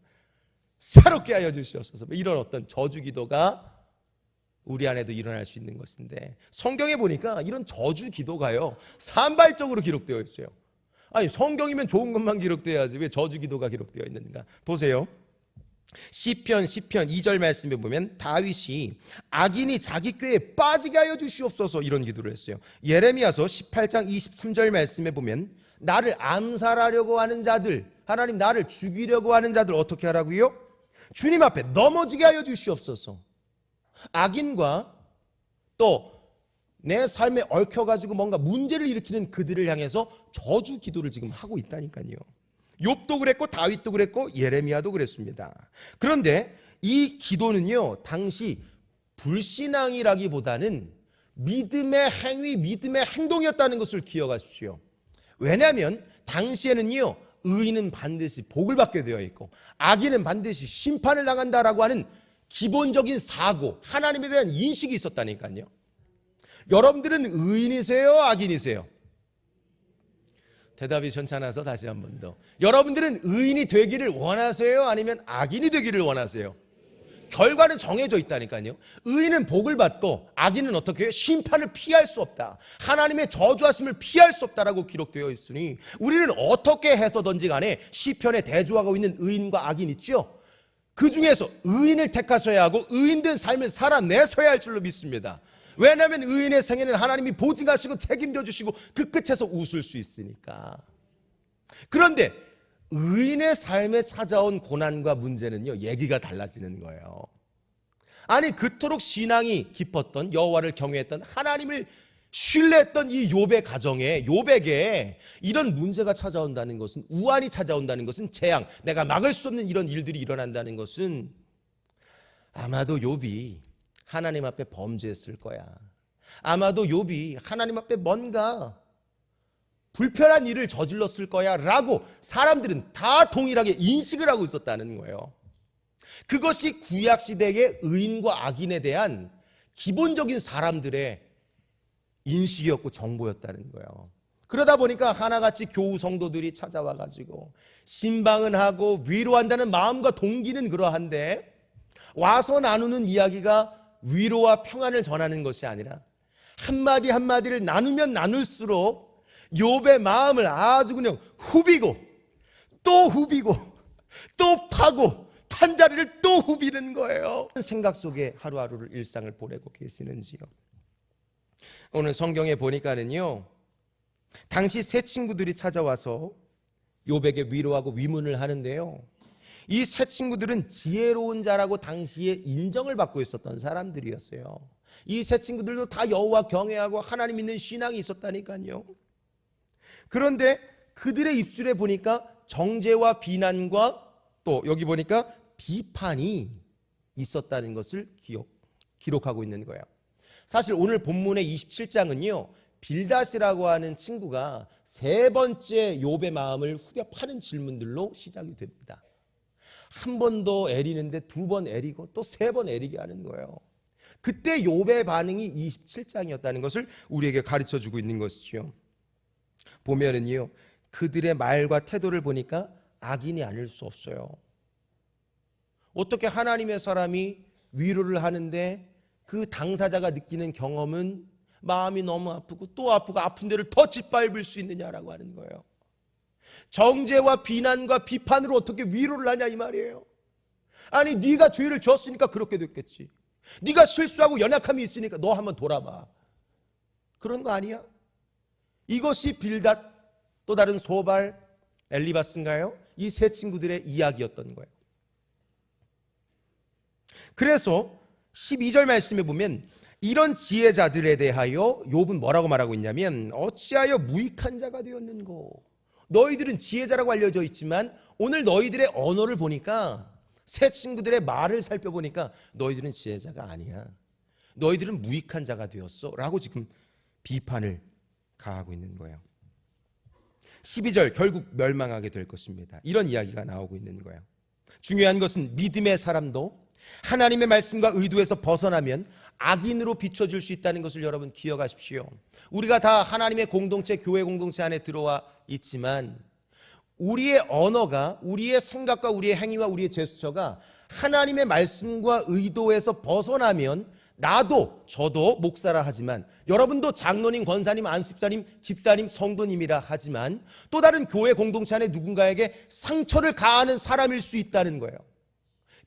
C: 새롭게 하여 주시옵소서. 이런 어떤 저주 기도가 우리 안에도 일어날 수 있는 것인데, 성경에 보니까 이런 저주 기도가요 산발적으로 기록되어 있어요. 아니 성경이면 좋은 것만 기록되어야지 왜 저주 기도가 기록되어 있는가? 보세요. 시편 2절 말씀에 보면 다윗이 악인이 자기 꾀에 빠지게 하여 주시옵소서 이런 기도를 했어요. 예레미야서 18장 23절 말씀에 보면 나를 암살하려고 하는 자들, 하나님 나를 죽이려고 하는 자들 어떻게 하라고요? 주님 앞에 넘어지게 하여 주시옵소서. 악인과 또 내 삶에 얽혀가지고 뭔가 문제를 일으키는 그들을 향해서 저주 기도를 지금 하고 있다니까요. 욥도 그랬고 다윗도 그랬고 예레미야도 그랬습니다. 그런데 이 기도는요 당시 불신앙이라기보다는 믿음의 행위, 믿음의 행동이었다는 것을 기억하십시오. 왜냐하면 당시에는요 의인은 반드시 복을 받게 되어 있고 악인은 반드시 심판을 당한다라고 하는 기본적인 사고, 하나님에 대한 인식이 있었다니까요. 여러분들은 의인이세요? 악인이세요? 대답이 괜찮아서 다시 한 번 더. 여러분들은 의인이 되기를 원하세요? 아니면 악인이 되기를 원하세요? 결과는 정해져 있다니까요. 의인은 복을 받고 악인은 어떻게 해요? 심판을 피할 수 없다. 하나님의 저주하심을 피할 수 없다라고 기록되어 있으니 우리는 어떻게 해서든지 간에 시편에 대조하고 있는 의인과 악인 있죠? 그 중에서 의인을 택하셔야 하고 의인된 삶을 살아내셔야 할 줄로 믿습니다. 왜냐하면 의인의 생애는 하나님이 보증하시고 책임져 주시고 그 끝에서 웃을 수 있으니까. 그런데 의인의 삶에 찾아온 고난과 문제는요 얘기가 달라지는 거예요. 아니 그토록 신앙이 깊었던, 여호와를 경외했던, 하나님을 신뢰했던 이 욥의 가정에, 욥에게 이런 문제가 찾아온다는 것은, 우환이 찾아온다는 것은, 재앙, 내가 막을 수 없는 이런 일들이 일어난다는 것은 아마도 욥이 하나님 앞에 범죄했을 거야. 아마도 욥이 하나님 앞에 뭔가 불편한 일을 저질렀을 거야 라고 사람들은 다 동일하게 인식을 하고 있었다는 거예요. 그것이 구약시대의 의인과 악인에 대한 기본적인 사람들의 인식이었고 정보였다는 거예요. 그러다 보니까 하나같이 교우 성도들이 찾아와 가지고 신방은 하고 위로한다는 마음과 동기는 그러한데, 와서 나누는 이야기가 위로와 평안을 전하는 것이 아니라 한마디 한마디를 나누면 나눌수록 욥의 마음을 아주 그냥 후비고 또 후비고 또 파고 판자리를 또 후비는 거예요. 생각 속에 하루하루를 일상을 보내고 계시는지요. 오늘 성경에 보니까는요 당시 세 친구들이 찾아와서 욥에게 위로하고 위문을 하는데요, 이 세 친구들은 지혜로운 자라고 당시에 인정을 받고 있었던 사람들이었어요. 이 세 친구들도 다 여호와 경외하고 하나님 믿는 신앙이 있었다니까요. 그런데 그들의 입술에 보니까 정죄와 비난과 또 여기 보니까 비판이 있었다는 것을 기록하고 있는 거예요. 사실 오늘 본문의 27장은요 빌닷이라고 하는 친구가 세 번째 욥의 마음을 후벼 파는 질문들로 시작이 됩니다. 한 번 더 애리는데 두 번 애리고 또 세 번 애리게 하는 거예요. 그때 욥의 반응이 27장이었다는 것을 우리에게 가르쳐주고 있는 것이죠. 보면은요 그들의 말과 태도를 보니까 악인이 아닐 수 없어요. 어떻게 하나님의 사람이 위로를 하는데 그 당사자가 느끼는 경험은 마음이 너무 아프고 또 아프고 아픈 데를 더 짓밟을 수 있느냐라고 하는 거예요. 정죄와 비난과 비판으로 어떻게 위로를 하냐 이 말이에요. 아니 네가 죄를 지었으니까 그렇게 됐겠지. 네가 실수하고 연약함이 있으니까 너 한번 돌아봐. 그런 거 아니야? 이것이 빌닷, 또 다른 소발, 엘리바스인가요? 이 세 친구들의 이야기였던 거예요. 그래서 12절 말씀에 보면 이런 지혜자들에 대하여 욥은 뭐라고 말하고 있냐면 어찌하여 무익한 자가 되었는고. 너희들은 지혜자라고 알려져 있지만 오늘 너희들의 언어를 보니까, 세 친구들의 말을 살펴보니까 너희들은 지혜자가 아니야. 너희들은 무익한 자가 되었어 라고 지금 비판을 가하고 있는 거예요. 12절 결국 멸망하게 될 것입니다. 이런 이야기가 나오고 있는 거예요. 중요한 것은 믿음의 사람도 하나님의 말씀과 의도에서 벗어나면 악인으로 비춰질 수 있다는 것을 여러분 기억하십시오. 우리가 다 하나님의 공동체, 교회 공동체 안에 들어와 있지만 우리의 언어가, 우리의 생각과 우리의 행위와 우리의 제스처가 하나님의 말씀과 의도에서 벗어나면 나도 저도 목사라 하지만 여러분도 장로님, 권사님, 안수집사님, 집사님, 성도님이라 하지만 또 다른 교회 공동체 안에 누군가에게 상처를 가하는 사람일 수 있다는 거예요.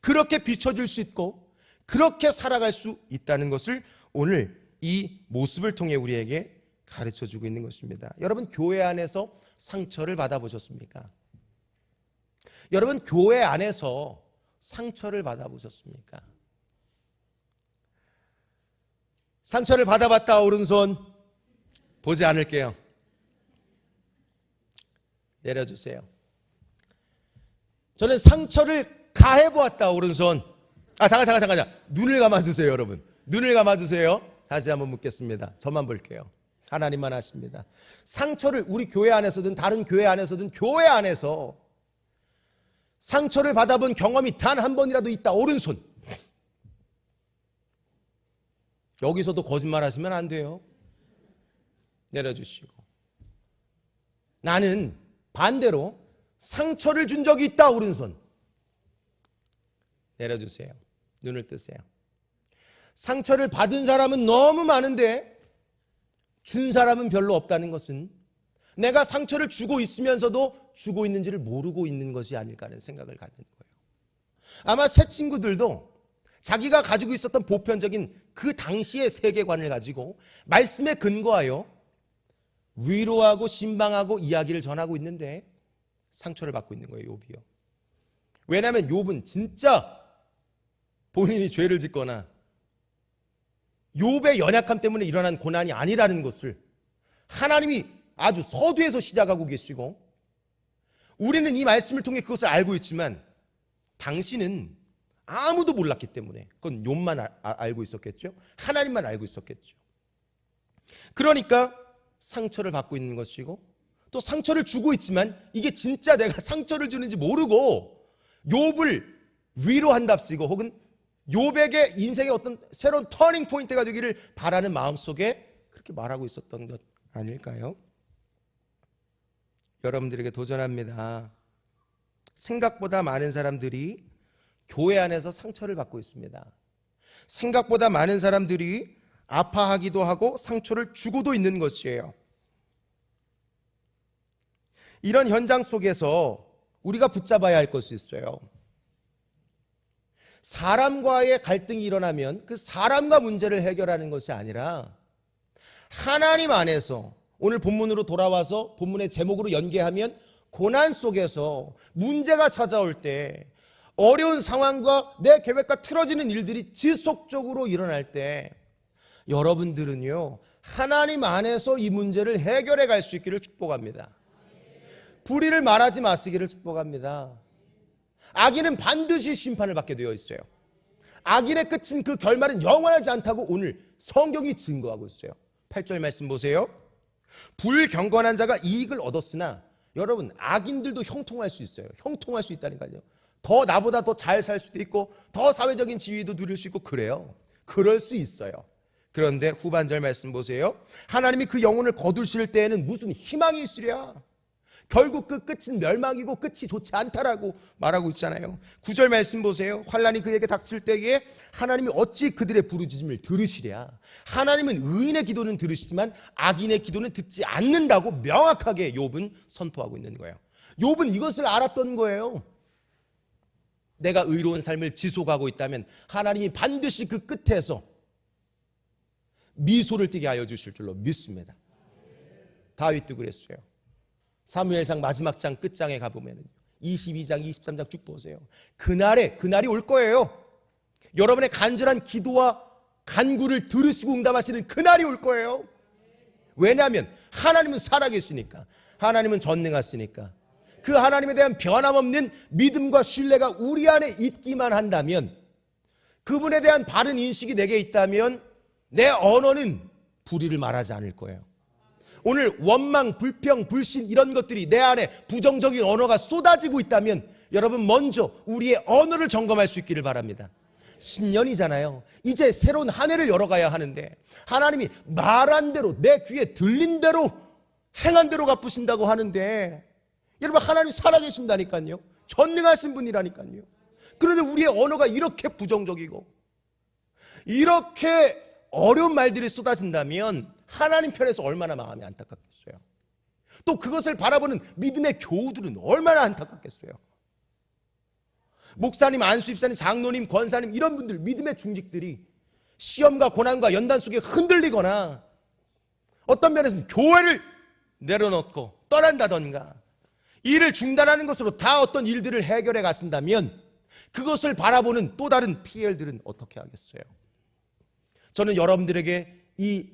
C: 그렇게 비춰줄 수 있고 그렇게 살아갈 수 있다는 것을 오늘 이 모습을 통해 우리에게 가르쳐주고 있는 것입니다. 여러분 교회 안에서 상처를 받아보셨습니까? 여러분 교회 안에서 상처를 받아보셨습니까? 상처를 받아봤다 오른손 보지 않을게요. 내려주세요. 저는 상처를 가해보았다 오른손. 잠깐. 눈을 감아주세요 여러분. 눈을 감아주세요. 다시 한번 묻겠습니다. 저만 볼게요. 하나님만 아십니다. 상처를 우리 교회 안에서든 다른 교회 안에서든 교회 안에서 상처를 받아본 경험이 단 한 번이라도 있다 오른손. 여기서도 거짓말 하시면 안 돼요. 내려주시고. 나는 반대로 상처를 준 적이 있다 오른손. 내려주세요. 눈을 뜨세요. 상처를 받은 사람은 너무 많은데 준 사람은 별로 없다는 것은 내가 상처를 주고 있으면서도 주고 있는지를 모르고 있는 것이 아닐까 하는 생각을 갖는 거예요. 아마 새 친구들도 자기가 가지고 있었던 보편적인 그 당시의 세계관을 가지고 말씀에 근거하여 위로하고 신방하고 이야기를 전하고 있는데 상처를 받고 있는 거예요. 욥이요. 왜냐하면 욥은 진짜 본인이 죄를 짓거나 욥의 연약함 때문에 일어난 고난이 아니라는 것을 하나님이 아주 서두에서 시작하고 계시고 우리는 이 말씀을 통해 그것을 알고 있지만 당신은 아무도 몰랐기 때문에 그건 욥만 알고 있었겠죠. 하나님만 알고 있었겠죠. 그러니까 상처를 받고 있는 것이고 또 상처를 주고 있지만 이게 진짜 내가 상처를 주는지 모르고 욥을 위로한답시고 혹은 욥에게 인생의 어떤 새로운 터닝 포인트가 되기를 바라는 마음속에 그렇게 말하고 있었던 것 아닐까요? 여러분들에게 도전합니다. 생각보다 많은 사람들이 교회 안에서 상처를 받고 있습니다. 생각보다 많은 사람들이 아파하기도 하고 상처를 주고도 있는 것이에요. 이런 현장 속에서 우리가 붙잡아야 할 것이 있어요. 사람과의 갈등이 일어나면 그 사람과 문제를 해결하는 것이 아니라 하나님 안에서 오늘 본문으로 돌아와서 본문의 제목으로 연계하면 고난 속에서 문제가 찾아올 때 어려운 상황과 내 계획과 틀어지는 일들이 지속적으로 일어날 때 여러분들은요 하나님 안에서 이 문제를 해결해 갈 수 있기를 축복합니다. 불의를 말하지 마시기를 축복합니다. 악인은 반드시 심판을 받게 되어 있어요. 악인의 끝은 그 결말은 영원하지 않다고 오늘 성경이 증거하고 있어요. 8절 말씀 보세요. 불경건한 자가 이익을 얻었으나 여러분 악인들도 형통할 수 있어요. 형통할 수 있다니까요. 더 나보다 더 잘 살 수도 있고 더 사회적인 지위도 누릴 수 있고 그래요. 그럴 수 있어요. 그런데 후반절 말씀 보세요. 하나님이 그 영혼을 거두실 때에는 무슨 희망이 있으랴. 결국 그 끝은 멸망이고 끝이 좋지 않다라고 말하고 있잖아요. 9절 말씀 보세요. 환난이 그에게 닥칠 때에 하나님이 어찌 그들의 부르짖음을 들으시랴. 하나님은 의인의 기도는 들으시지만 악인의 기도는 듣지 않는다고 명확하게 욥은 선포하고 있는 거예요. 욥은 이것을 알았던 거예요. 내가 의로운 삶을 지속하고 있다면 하나님이 반드시 그 끝에서 미소를 띠게 하여 주실 줄로 믿습니다. 다윗도 그랬어요. 사무엘상 마지막 장 끝장에 가보면 22장 23장 쭉 보세요. 그날이 올 거예요. 여러분의 간절한 기도와 간구를 들으시고 응답하시는 그날이 올 거예요. 왜냐하면 하나님은 살아계시니까, 하나님은 전능하시니까, 그 하나님에 대한 변함없는 믿음과 신뢰가 우리 안에 있기만 한다면, 그분에 대한 바른 인식이 내게 있다면 내 언어는 불의를 말하지 않을 거예요. 오늘 원망, 불평, 불신 이런 것들이 내 안에 부정적인 언어가 쏟아지고 있다면 여러분 먼저 우리의 언어를 점검할 수 있기를 바랍니다. 신년이잖아요. 이제 새로운 한 해를 열어가야 하는데 하나님이 말한 대로 내 귀에 들린 대로 행한 대로 갚으신다고 하는데 여러분 하나님 살아계신다니까요. 전능하신 분이라니까요. 그런데 우리의 언어가 이렇게 부정적이고 이렇게 어려운 말들이 쏟아진다면 하나님 편에서 얼마나 마음이 안타깝겠어요. 또 그것을 바라보는 믿음의 교우들은 얼마나 안타깝겠어요. 목사님, 안수집사님, 장로님, 권사님 이런 분들 믿음의 중직들이 시험과 고난과 연단 속에 흔들리거나 어떤 면에서는 교회를 내려놓고 떠난다던가 일을 중단하는 것으로 다 어떤 일들을 해결해 갔습니다면 그것을 바라보는 또 다른 PL들은 어떻게 하겠어요? 저는 여러분들에게 이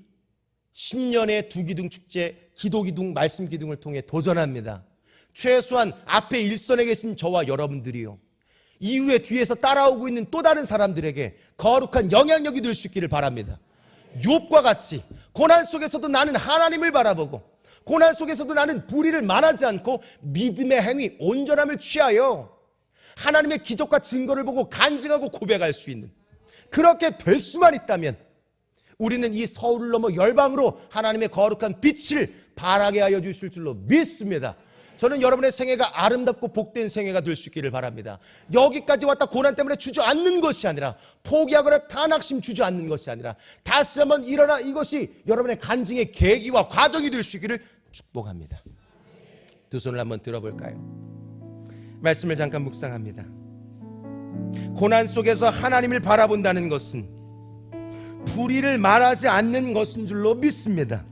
C: 10년의 두기둥 축제, 기도기둥, 말씀기둥을 통해 도전합니다. 최소한 앞에 일선에 계신 저와 여러분들이요, 이후에 뒤에서 따라오고 있는 또 다른 사람들에게 거룩한 영향력이 될 수 있기를 바랍니다. 욥과 같이 고난 속에서도 나는 하나님을 바라보고 고난 속에서도 나는 불의를 말하지 않고 믿음의 행위, 온전함을 취하여 하나님의 기적과 증거를 보고 간증하고 고백할 수 있는, 그렇게 될 수만 있다면 우리는 이 서울을 넘어 열방으로 하나님의 거룩한 빛을 발하게 하여 주실 줄로 믿습니다. 저는 여러분의 생애가 아름답고 복된 생애가 될 수 있기를 바랍니다. 여기까지 왔다 고난 때문에 주저앉는 것이 아니라, 포기하거나 탄악심 주저앉는 것이 아니라 다시 한번 일어나 이것이 여러분의 간증의 계기와 과정이 될 수 있기를 축복합니다. 두 손을 한번 들어볼까요? 말씀을 잠깐 묵상합니다. 고난 속에서 하나님을 바라본다는 것은 불의를 말하지 않는 것인 줄로 믿습니다.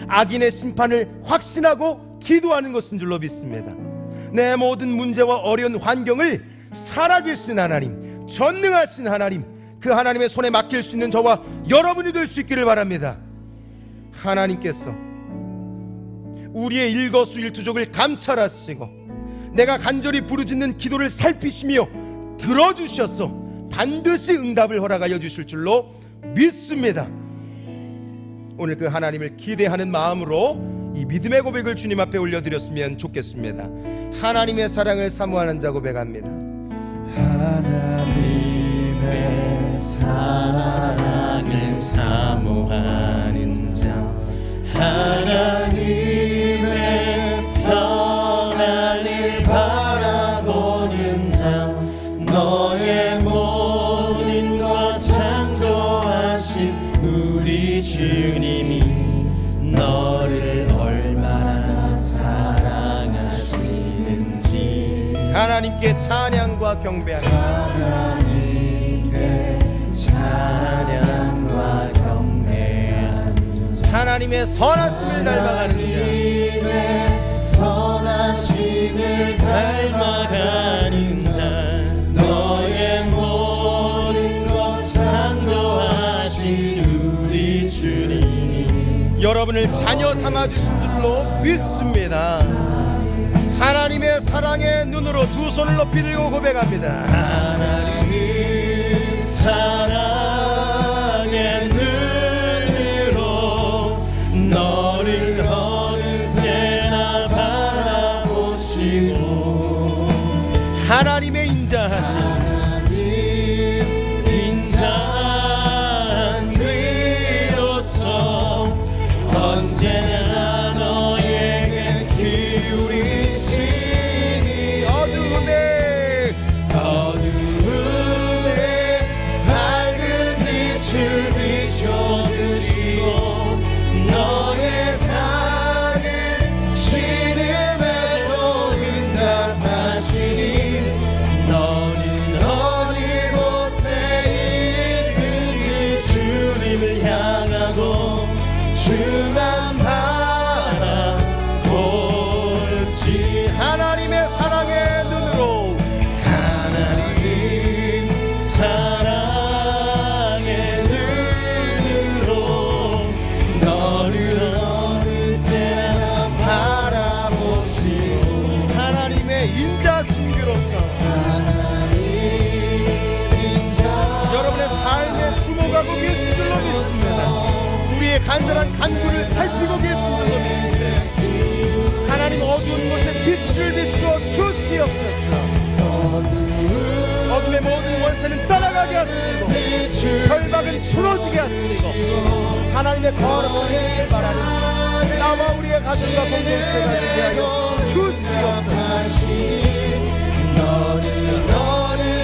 C: 악인의 심판을 확신하고 기도하는 것인 줄로 믿습니다. 내 모든 문제와 어려운 환경을 살아계신 하나님, 전능하신 하나님, 그 하나님의 손에 맡길 수 있는 저와 여러분이 될 수 있기를 바랍니다. 하나님께서 우리의 일거수일투족을 감찰하시고 내가 간절히 부르짖는 기도를 살피시며 들어주셔서 반드시 응답을 허락하여 주실 줄로 믿습니다. 오늘 그 하나님을 기대하는 마음으로 이 믿음의 고백을 주님 앞에 올려드렸으면 좋겠습니다. 하나님의 사랑을 사모하는 자 고백합니다.
D: 하나님의 사랑을 사모하는 자, 하나님의 평안을 바라보는 자, 너의 모든 것 창조하신 우리 주님이 너를 얼마나 사랑하시는지
C: 하나님께 찬양과 경배하는
D: 하나님께 찬양과 경배하는 자,
C: 하나님의 선하심을 닮아가는
D: 하나님의 선하심을 닮아가는 자, 너의 모든 것 창조하신 우리 주님,
C: 여러분을 자녀 삼아주신 줄로 믿습니다. 하나님의 사랑의 눈으로 두 손을 높이 들고 고백합니다.
D: 하나님 사랑의 눈으로 너를 어느 때나 바라보시고
C: 하나님의 인자하심,
D: 하나님 인자한 귀로서 언제나 너에게 기울이시니 어두움에 밝은 빛을 비춰주시고 너의 작은 신음에도 응답하시니
C: 우리의 간절한 간구를 살피고 계신 줄로 믿습니다. 하나님, 어두운 곳에 빛을 비추어 주시옵소서. 어둠의 모든 원세는 떠나가게 하시고 결박은 풀어지게 하시고 하나님의 거룩한 빛을 바라는 나와 우리의 가정과 공동체가 되게 하여 주시옵소서.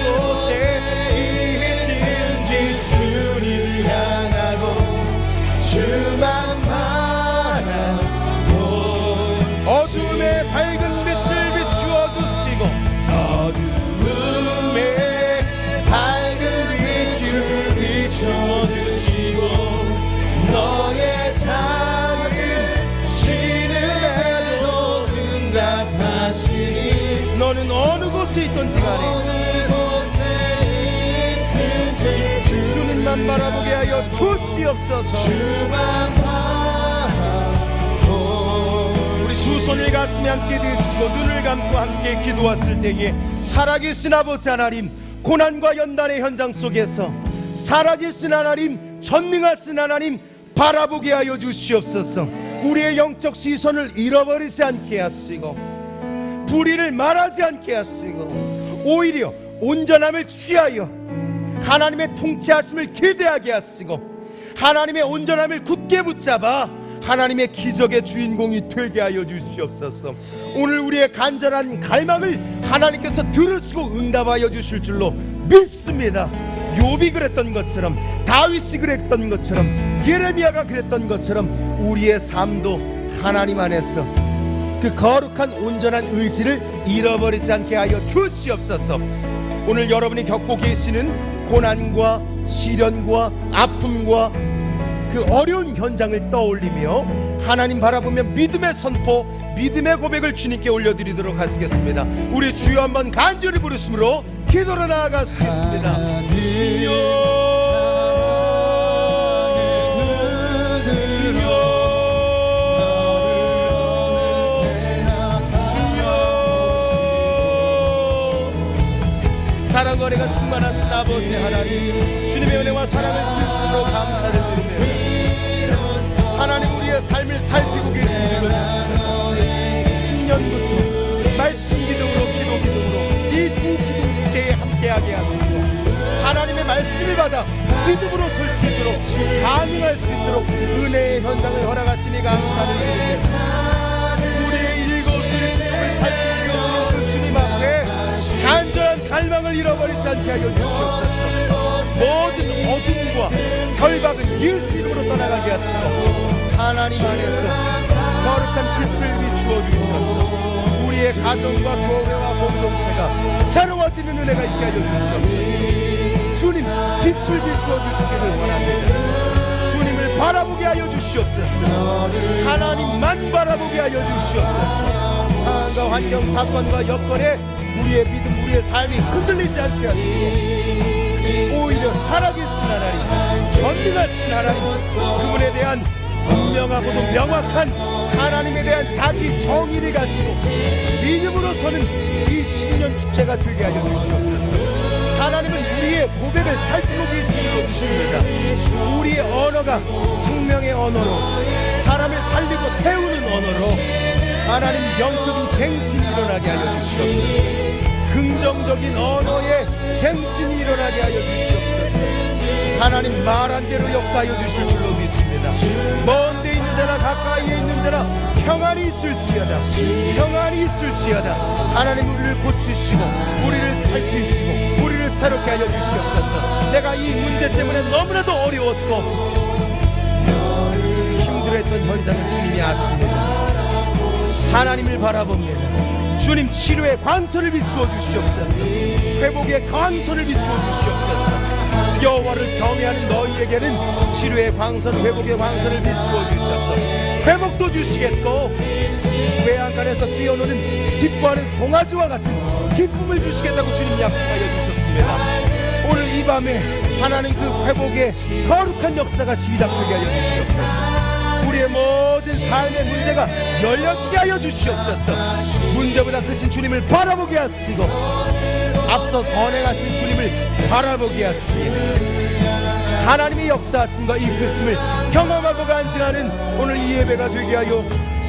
C: 곳에 있든지 주님을 향하고 주만 바라고 어둠의 밝은 빛을 비추어 주시고 어둠의 밝은 빛을 비춰주시고 너의 작은 신음에도 응답하시니 너는 어느 곳에 있든지 간에 주님만 바라보게 하여 주시옵소서. 우리 두 손을 가슴에 함께 드시고 눈을 감고 함께 기도했을 때에 살아계신 아버지 하나님, 고난과 연단의 현장 속에서 살아계신 하나님, 전능하신 하나님 바라보게 하여 주시옵소서. 우리의 영적 시선을 잃어버리지 않게 하시고 불의를 말하지 않게 하시고 오히려 온전함을 취하여 하나님의 통치하심을 기대하게 하시고 하나님의 온전함을 굳게 붙잡아 하나님의 기적의 주인공이 되게 하여 주시옵소서. 오늘 우리의 간절한 갈망을 하나님께서 들으시고 응답하여 주실 줄로 믿습니다. 욥이 그랬던 것처럼, 다윗이 그랬던 것처럼, 예레미야가 그랬던 것처럼 우리의 삶도 하나님 안에서 그 거룩한 온전한 의지를 잃어버리지 않게 하여 주시옵소서. 오늘 여러분이 겪고 계시는 고난과 시련과 아픔과 그 어려운 현장을 떠올리며 하나님 바라보며 믿음의 선포, 믿음의 고백을 주님께 올려드리도록 하시겠습니다. 우리 주여 한번 간절히 부르심으로 기도로 나아가시겠습니다. 주여, 사랑과 은혜가 충만하신 아버지 하나님, 주님의 은혜와 사랑을 진심으로 감사를 드립니다. 하나님, 우리의 삶을 살피고 계십니다. 10년부터 말씀 기둥으로 기도 기둥으로 이 두 기둥 축제에 함께하게 하시고 하나님의 말씀을 받아 믿음으로 설 수 있도록 반응할 수 있도록 은혜의 현장을 허락하시니 감사를 드립니다. 우리의 일거수일투족을 살피고 계신 주님 앞에 간절한 갈망을 잃어버리지 않게 하여 주시옵소서. 모든 어둠과 결박은 예수 이름으로 떠나가게 하시고 하나님 안에서 거룩한 빛을 비추어 주시옵소서. 우리의 가정과 교회와 공동체가 새로워지는 은혜가 있게 하여 주시옵소서. 주님, 빛을 비추어 주시기를 원합니다. 주님을 바라보게 하여 주시옵소서. 하나님만 바라보게 하여 주시옵소서. 상황과 환경, 사건과 여건에 우리의 믿음, 우리의 삶이 흔들리지 않게 하시고 오히려 살아계신 하나님, 전능하신 하나님, 그분에 대한 분명하고도 명확한 하나님에 대한 자기 정의를 가지고 믿음으로 서는 이 10년 축제가 되게 하여 주시옵소서. 하나님은 우리의 고백을 살피고 계시는 것입니다. 우리의 언어가 생명의 언어로, 사람을 살리고 세우는 언어로 하나님 영적인 갱신이 일어나게 하여 주시옵소서. 긍정적인 언어의 갱신이 일어나게 하여 주시옵소서. 하나님 말한 대로 역사하여 주실 줄로 믿습니다. 먼 데 있는 자나 가까이에 있는 자나 평안이 있을지어다, 평안이 있을지어다. 하나님, 우리를 고치시고 우리를 살피시고 우리를 새롭게 하여 주시옵소서. 내가 이 문제 때문에 너무나도 어려웠고 힘들었던 현장을 주님이 아십니다. 하나님을 바라봅니다. 주님, 치료의 광선을 비추어 주시옵소서. 회복의 광선을 비추어 주시옵소서. 여호와를 경외하는 너희에게는 치료의 광선, 회복의 광선을 비추어 주셔서 회복도 주시겠고 외양간에서 뛰어노는 기뻐하는 송아지와 같은 기쁨을 주시겠다고 주님 약속하여 주셨습니다. 오늘 이 밤에 하나님 그 회복의 거룩한 역사가 시작되게 하여 주시옵소서. 우리의 모든 삶의 문제가 열려지게 하여 주시옵소서. 문제보다 크신 주님을 바라보게 하시고 앞서 선행하신 주님을 바라보게 하시고 하나님의 역사하심과 이끄심을 경험하고 간증하는 오늘 이 예배가 되게 하여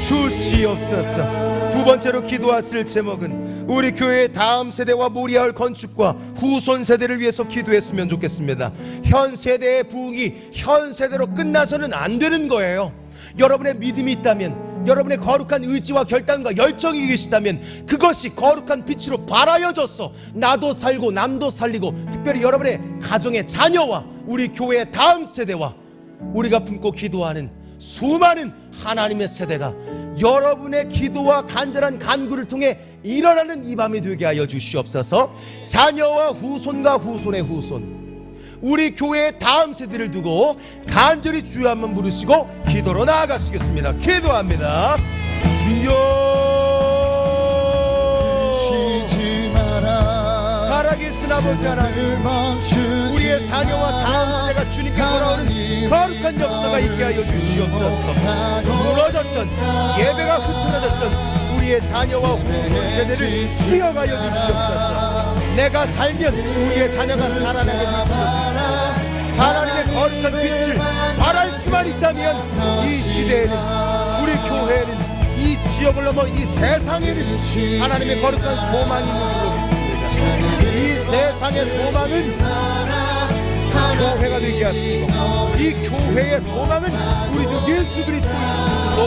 C: 주시옵소서. 두 번째로 기도하실 제목은 우리 교회의 다음 세대와 모리아울 건축과 후손 세대를 위해서 기도했으면 좋겠습니다. 현 세대의 부흥이 현 세대로 끝나서는 안 되는 거예요. 여러분의 믿음이 있다면, 여러분의 거룩한 의지와 결단과 열정이 계시다면 그것이 거룩한 빛으로 발하여져서 나도 살고 남도 살리고, 특별히 여러분의 가정의 자녀와 우리 교회의 다음 세대와 우리가 품고 기도하는 수많은 하나님의 세대가 여러분의 기도와 간절한 간구를 통해 일어나는 이 밤이 되게 하여 주시옵소서. 자녀와 후손과 후손의 후손, 우리 교회의 다음 세대를 두고 간절히 주여 한번 부르시고 기도로 나아가시겠습니다. 기도합니다. 주여,
D: 쉬지 마라.
C: 살아계신 아버지 하나님, 우리의 자녀와 다음 세대가 주님께 돌아오는 거룩한 역사가 있게 하여 주시옵소서. 무너졌던, 예배가 흐트러졌던 우리의 자녀와 후손 세대를 이어가여 주시옵소서. 내가 살면 우리의 자녀가 살아나게 주시옵소서. 하나님의 거룩한 빛을 발할 수만 있다면 이 시대에는, 우리 교회에는, 이 지역을 넘어 이 세상에는 하나님의 거룩한 소망이 있는 줄로 믿습니다. 이 세상의 소망은 교회가 되게 하시고, 이 교회의 소망은 우리 주 예수 그리스도이신 줄로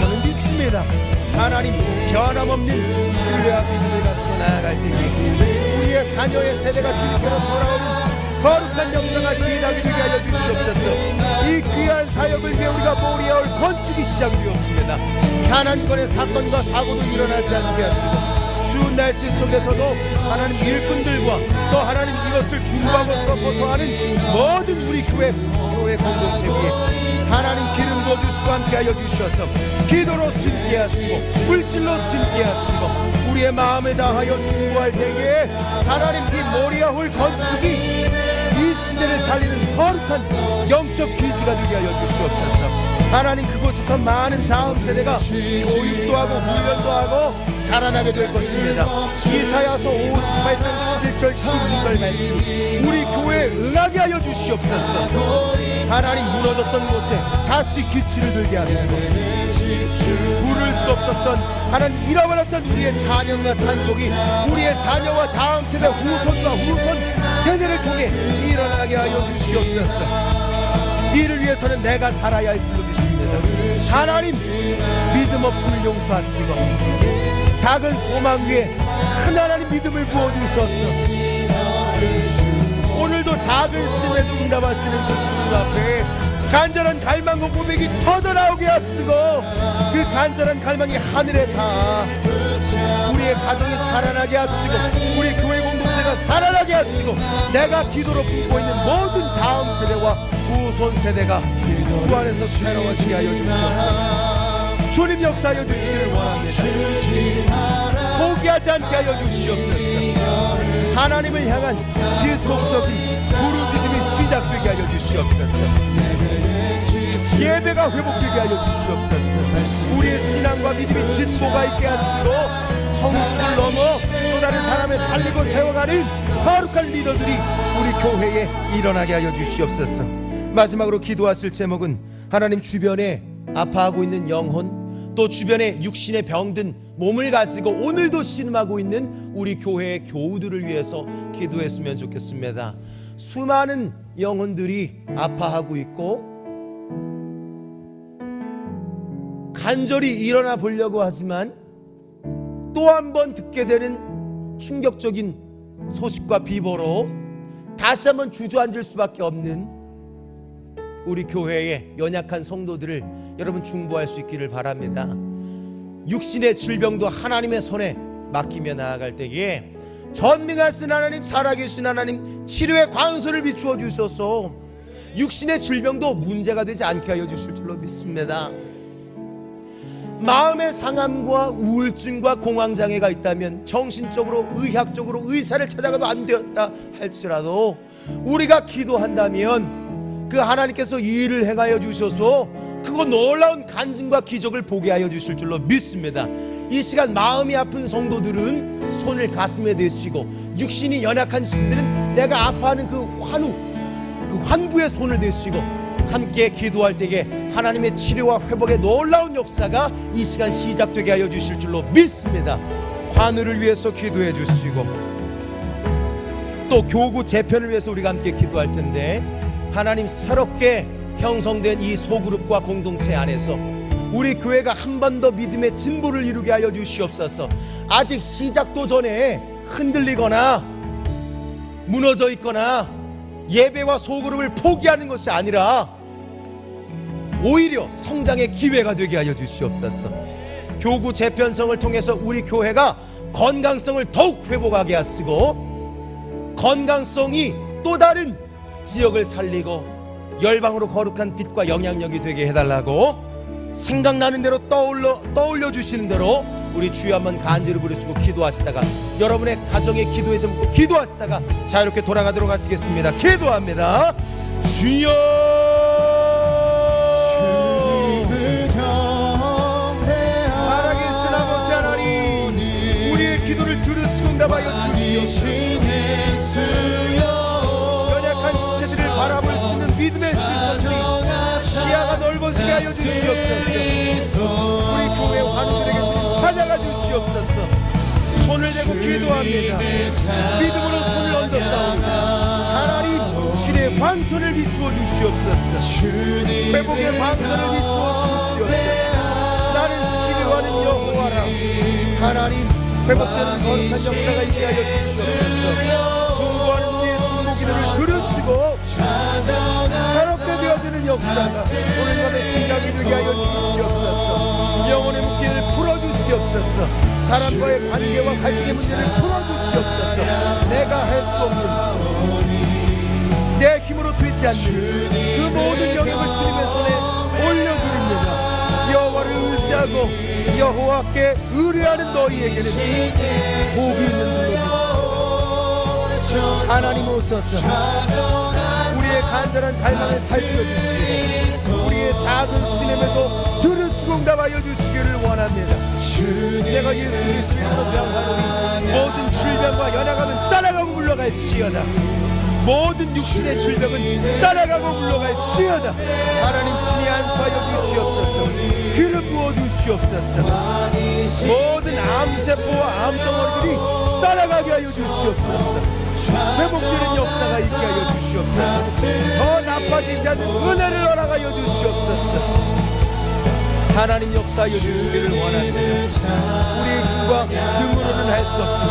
C: 저는 믿습니다. 하나님, 변함없는 신뢰와 믿음을 가지고 나아갈 때 우리의 자녀의 세대가 주님께로 돌아오는 거룩한 역사가 시작이 되게 하여 주시옵소서. 이 귀한 사역을 위해 우리가 모리아울 건축이 시작되었습니다. 가난권의 사건과 사고도 일어나지 않게 하시고, 추운 날씨 속에서도 하나님 일꾼들과 또 하나님 이것을 중보하고 서포트하는 모든 우리 교회 공동체 위에 하나님 기름 부어주시고 함께하여 주셔서 기도로 숨게 하시고 물질로 숨게 하시고 우리의 마음에 다하여 중보할 때에 하나님 이 모리아홀 건축이 이 시대를 살리는 거룩한 영적 기지가 되게 하여 주시옵소서. 하나님, 그곳에서 많은 다음 세대가 교육도 하고 훈련도 하고 자라나게 될 것입니다. 이사야서 58장 11절 12절 말씀 우리 교회에 응하게 하여 주시옵소서. 하나님, 무너졌던 곳에 다시 기치를 들게 하시고 부를 수 없었던, 하나님 잃어버렸던 우리의 찬양과 찬송이 우리의 자녀와 다음 세대 후손과 후손 세대를 통해 일어나게 하여 주시옵소서. 이를 위해서는 내가 살아야 할 줄로 믿습니다. 하나님, 믿음 없음을 용서하시고 작은 소망 위에 큰 하나님 믿음을 부어주셔서 오늘도 작은 심에도 응답하시는 그 주님 앞에 간절한 갈망과 고백이 터져나오게 하시고 그 간절한 갈망이 하늘에 닿아 우리의 가정이 살아나게 하시고 우리 교회 공동체가 살아나게 하시고 내가 기도로 품고 있는 모든 다음 세대와 후손 세대가 주 안에서 새로워지게 하여 주시옵소서. 주님 역사하여 주시기를 원합니다. 포기하지 않게 하여 주시옵소서. 하나님을 향한 지속적인 부르짖음이 시작되게 하여 주시옵소서. 예배가 회복되게 하여 주시옵소서. 우리의 신앙과 믿음이 진보가 있게 하시고 성수를 넘어 또 다른 사람을 살리고 세워가는 거룩한 리더들이 우리 교회에 일어나게 하여 주시옵소서. 마지막으로 기도하실 제목은 하나님, 주변에 아파하고 있는 영혼, 또 주변에 육신에 병든 몸을 가지고 오늘도 신음하고 있는 우리 교회의 교우들을 위해서 기도했으면 좋겠습니다. 수많은 영혼들이 아파하고 있고 간절히 일어나 보려고 하지만 또 한 번 듣게 되는 충격적인 소식과 비보로 다시 한번 주저앉을 수밖에 없는 우리 교회의 연약한 성도들을 여러분 중보할 수 있기를 바랍니다. 육신의 질병도 하나님의 손에 맡기며 나아갈 때에 전능하신 하나님, 살아계신 하나님, 치료의 광선을 비추어 주셔서 육신의 질병도 문제가 되지 않게 하여 주실 줄로 믿습니다. 마음의 상함과 우울증과 공황장애가 있다면 정신적으로 의학적으로 의사를 찾아가도 안 되었다 할지라도 우리가 기도한다면 그 하나님께서 이 일을 행하여 주셔서 그거 놀라운 간증과 기적을 보게 하여 주실 줄로 믿습니다. 이 시간 마음이 아픈 성도들은 손을 가슴에 대시고 육신이 연약한 신들은 내가 아파하는 그 환우, 그 환부의 손을 드시고 함께 기도할 때에 하나님의 치료와 회복의 놀라운 역사가 이 시간 시작되게 하여 주실 줄로 믿습니다. 환우를 위해서 기도해 주시고 또 교구 재편을 위해서 우리가 함께 기도할 텐데, 하나님 새롭게 형성된 이 소그룹과 공동체 안에서 우리 교회가 한 번 더 믿음의 진보를 이루게 하여 주시옵소서. 아직 시작도 전에 흔들리거나 무너져 있거나 예배와 소그룹을 포기하는 것이 아니라 오히려 성장의 기회가 되게 하여 주시옵소서. 교구 재편성을 통해서 우리 교회가 건강성을 더욱 회복하게 하시고, 건강성이 또 다른 지역을 살리고 열방으로 거룩한 빛과 영향력이 되게 해달라고, 생각나는 대로 떠올려 주시는 대로 우리 주여 한번 간절히 부르시고 기도하시다가 여러분의 가정의 기도에 좀 기도하시다가 자유롭게 돌아가도록 하시겠습니다. 기도합니다. 주여, 살아계신 아버지 하나님, 우리의 기도를 들으시고 응답하여 주시옵소서. 연약한 지체들을 바라볼 수 있는 믿음의 시선이 시야가 넓어지게 하여 주시옵소서. 우리 교회 환우들에게 주님 찾아가 주시옵소서. 손을 대고 기도합니다. 믿음으로 손을 얹었사옵니다. 하나님, 주의 광선을 비추어 주시옵소서. 회복의 광선을 비추어 주시옵소서. 나는 치료하는 여호와라. 하나님, 회복되는 거룩한 역사가 있게 하여 주시옵소서. 중보하는 우리의 중보기도를 들으시고 새롭게 되어지는 역사가 오늘 밤에 시작이 되게 하여 주시옵소서. 영혼의 묶기를 풀어주시옵소서. 사람과의 관계와 갈등의 문제를 풀어주시옵소서. 내가 할 수 없는, 내 힘으로 되지 않는 그 모든 영역을 주님의 손에 올려드립니다. 여호와를 의지하고 여호와께 의뢰하는 너희에게는 복이 있는 줄로 믿습니다. 하나님 오소서. 우리의 간절한 갈망을 살펴주시고 우리의 작은 시름에도 들으시고 응답하여 주시기를 원합니다. 내가 예수 그리스도로 명하노니 모든 질병과 연약함은 따라가고 물러갈지어다. 모든 육신의 질병은 따라가고 물러갈지어다. 하나님 친히 안수하여 주시옵소서. 귀를 부어 주시옵소서. 모든 암세포와 암덩어리들이 따라가게 하여 주시옵소서. 회복되는 역사가 있게 하여 주시옵소서. 더 나빠지지 않는 은혜를 허락하여 주시옵소서. 하나님 역사하여 주시기를 원합니다. 우리의 힘과 등으로는 할 수 없지만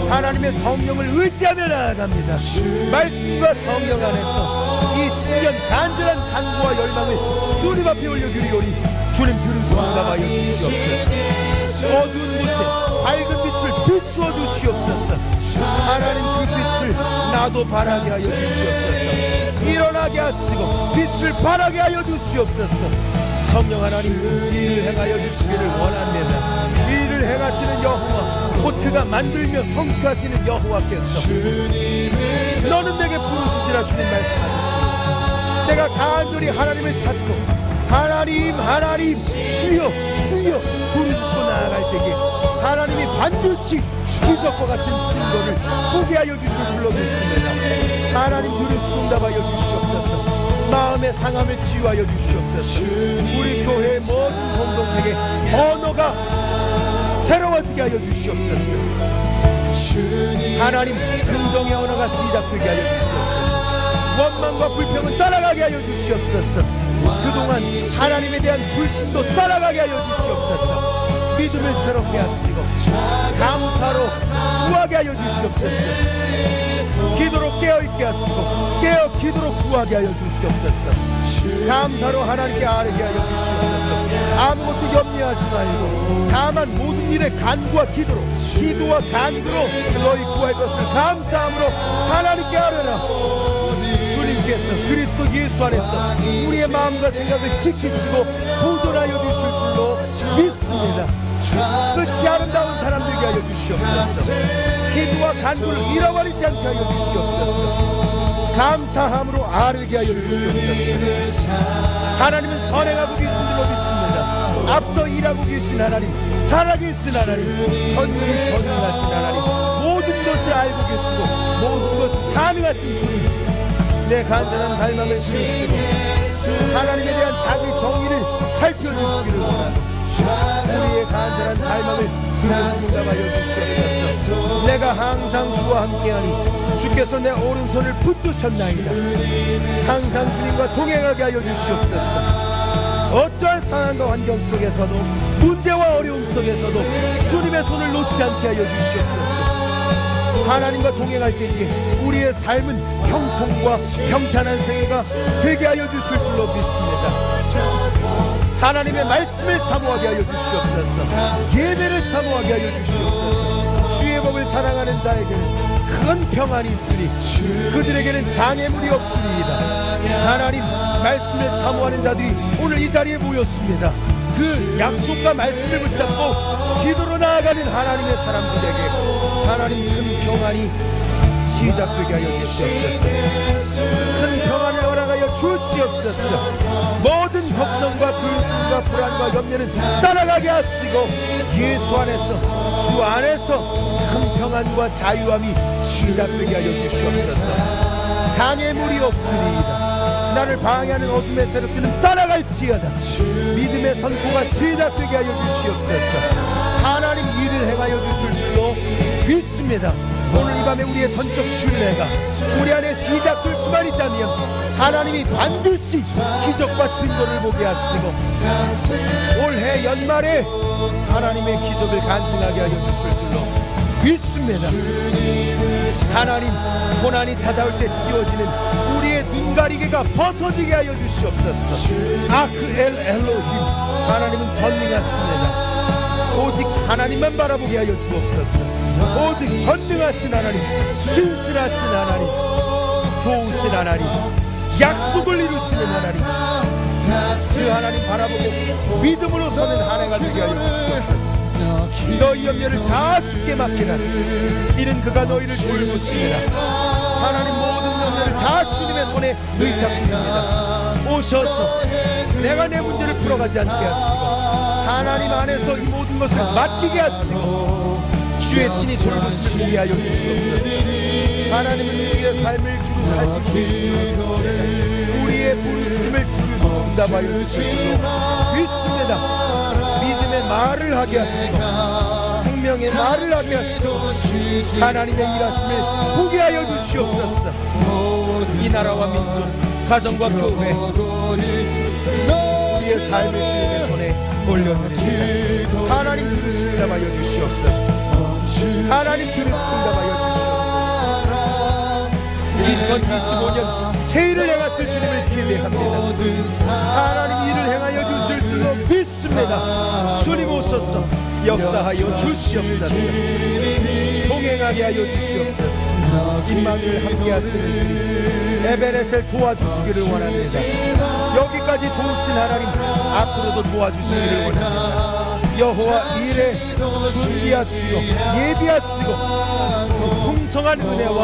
C: 하나님의 성령을 의지하며 나아갑니다. 말씀과 성령 안에서 이 10년 간절한 간구와 열망을 주님 앞에 올려드리오니 주님 들으시고 응답하여 주시옵소서. 어두운 곳에 밝은 빛을 비추어 주시옵소서. 하나님 그 빛을 나도 바라게 하여 주시옵소서. 일어나게 하시고 빛을 바라게 하여 주시옵소서. 성령 하나님, 일을 행하여 주시기를 원합니다. 일을 행하시는 여호와, 곧 그가 만들며 성취하시는 여호와께서 너는 내게 부르짖으라 주님 말씀하셨습니다. 내가 간절히 하나님을 찾고 하나님 주여 부르짖고 나아갈 때에 하나님이 반드시 기적과 같은 증거를 보게 하여 주실 줄로 믿습니다. 하나님 들으시고 응답하여 주시옵소서. 마음의 상함을 치유하여 주시옵소서. 우리 교회의 모든 공동체에 언어가 새로워지게 하여 주시옵소서. 하나님 긍정의 언어가 시작되게 하여 주시옵소서. 원망과 불평을 따라가게 하여 주시옵소서. 그동안 하나님에 대한 불신도 따라가게 하여 주시옵소서. 믿음을 새롭게 하시고 감사로 구하게 하여 주시옵소서. 기도로 깨어있게 하시고 깨어 기도로 구하게 하여 주시옵소서. 감사로 하나님께 아뢰게 하여 주시옵소서. 아무것도 염려하지 말고 다만 모든 일에 간구와 기도와 간구로 너희 구할 것을 감사함으로 하나님께 아뢰라. 주님께서 그리스도 예수 안에서 우리의 마음과 생각을 지키시고 보존하여 주실 줄로 믿습니다. 끝이 아름다운 사람 되게 하여 주시옵소서. 기도와 간구를 잃어버리지 않게 하여 주시옵소서. 감사함으로 아뢰게 하여 주시옵소서. 하나님은 선행하고 계신 줄로 믿습니다. 앞서 일하고 계신 하나님, 살아계신 하나님, 전지전능하신 하나님, 모든 것을 알고 계시고 모든 것을 가능하신 주님,
E: 내 간절한 갈망을 들으시고 하나님에 대한 자기 정의를 살펴주시기를 원하고 우리의 간절한 갈망을 들으시는가 하여 주시옵소서. 내가 항상 주와 함께하니 주께서 내 오른손을 붙드셨나이다. 항상 주님과 동행하게 하여 주시옵소서. 어떠한 상황과 환경 속에서도 문제와 어려움 속에서도 주님의 손을 놓지 않게 하여 주시옵소서. 하나님과 동행할 때에 우리의 삶은 형통과 평탄한 생애가 되게 하여 주실 줄로 믿습니다. 하나님의 말씀을 사모하게 하여 주시옵소서. 예배를 사모하게 하여 주시옵소서. 주의 법을 사랑하는 자에게는 큰 평안이 있으니 그들에게는 장애물이 없으리이다. 하나님, 말씀을 사모하는 자들이 오늘 이 자리에 모였습니다. 그 약속과 말씀을 붙잡고 기도로 나아가는 하나님의 사람들에게 하나님 큰 평안이 시작되게 하여 주시옵소서. 큰 평안을 허락하여 주시옵소서. 모든 걱정과 근심과 불안과 염려는 따라가게 하시고 예수 안에서 주 안에서 큰 평안과 자유함이 시작되게 하여 주시옵소서. 장애물이 없으리이다. 나를 방해하는 어둠의 세력들은 따라갈지어다. 믿음의 선포가 시작되게 하여 주시옵소서. 하나님 일을 행하여 주실 줄로 믿습니다. 오늘 이 밤에 우리의 전적 신뢰가 우리 안에 시작될 수만 있다면 하나님이 반드시 기적과 증거를 보게 하시고 올해 연말에 하나님의 기적을 간증하게 하여 주실 줄로 믿습니다. 하나님, 고난이 찾아올 때 씌워지는 우리의 눈가리개가 벗어지게 하여 주시옵소서. 아크 엘 엘로힘, 하나님은 전능하십니다. 오직 하나님만 바라보게 하여 주옵소서. 오직 전능하신 하나님, 신실하신 하나님, 좋으신 하나님, 약속을 이루시는 하나님, 그 하나님 바라보고 믿음으로 서는 한 해가 되게 하여 주옵소서. 너희 염려를 다 주께 맡기라. 이는 그가 너희를 돌보시리라. 하나님, 모든 염려를 다 주님의 손에 의탁드립니다. 오셔서 내가 내 문제를 풀어가지 않게 하시고 하나님 안에서 이 모든 것을 맡기게 하시고 주의 친히 돌보시게 하여 주시옵소서. 하나님은 우리의 삶을 두루 살피고 계시옵소서. 우리의 부르심을 두루 응답하여 주시옵소서. 믿습니다. 믿음의 말을 하게 하시고 생명의 말을 하게 하시고 하나님의 일하심을 보게 하여 주시옵소서. 이 나라와 민족, 가정과 교회, 우리의 삶을 주님의 손에 올려드립니다. 하나님 들으시기 하여 주시옵소서. 하나님 들으시기 하여 주시옵소서. 2025년 새해를 행하실 주님을 기대합니다. 하나님 일을 행하여 주실 줄로 믿습니다. 주님 오셔서 역사하여 주시옵소서. 동행하게 하여 주시옵소서. 임마누엘 함께 하시는 에베네셀 도와주시기를 원합니다. 여기까지 도우신 하나님 앞으로도 도와주시기를 원합니다. 여호와 일에 준비하시고 예비하시고 풍성한 은혜와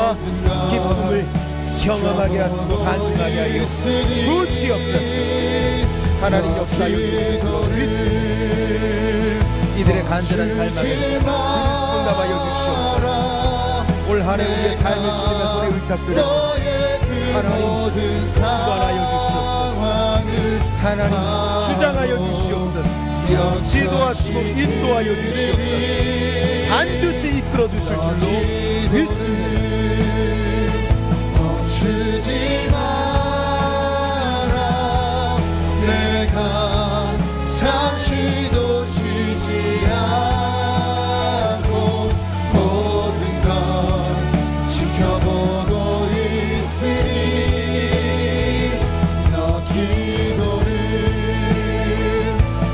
E: 기쁨을 경험하게 하시고 간증하게 하여 주시옵소서. 하나님 역사하여 주시옵소서. 이들의 간절한 갈망을 응답하여 주시옵소서. 올 한 해 우리의 삶을 주님의 손에 의탁드립니다. 하나님 주관하여 주시옵소서. 하나님 주장하여 주시옵소서. 지도하시고 인도하여 주시옵소서. 반드시 이끌어 주실 줄로 믿습니다.
D: 멈추지 마라. 내가 잠시도 쉬지 않고 모든 걸 지켜보고 있으니 너 기도를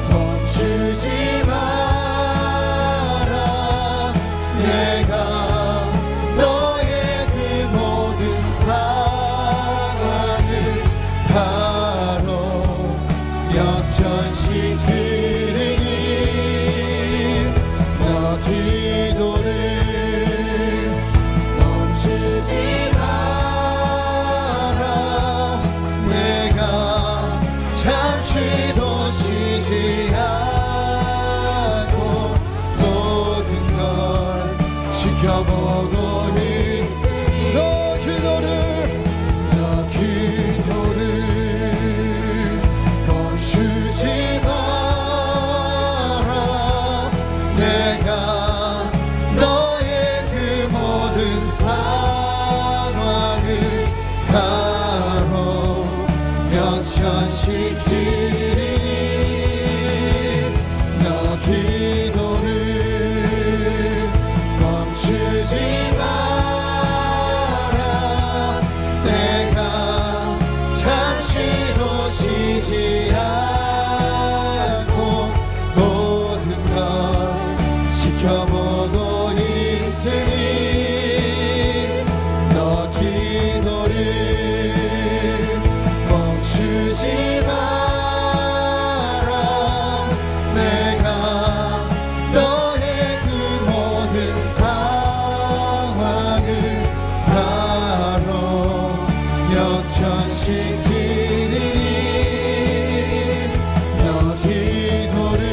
D: 멈추지 마라. 내가 너의 그 모든 사랑 역전시키리니 너 기도를 멈추지 마라 내가 잠시도 쉬지 않고 모든 걸 지켜보고 있으니 너 기도를 멈추지 마라 내가 너의 그 모든 상황을 바로 역전시키리니 너 기도를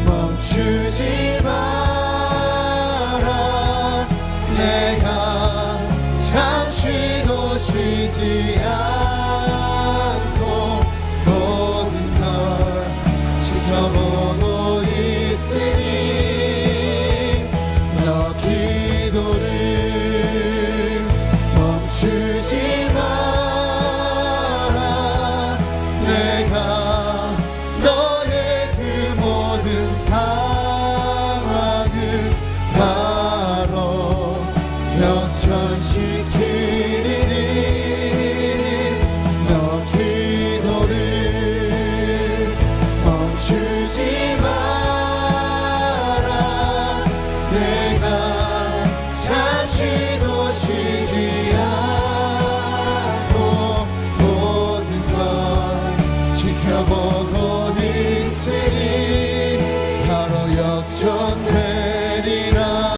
D: 멈추지 마라 내가 잠시도 쉬지 않고 모든 걸 지켜보고 있으니 너 기도를 멈추지 마라 내가 너의 그 모든 상황을 바로 역전시키리니 너 기도를 멈추지 마라 내가 잠시도 쉬지 않고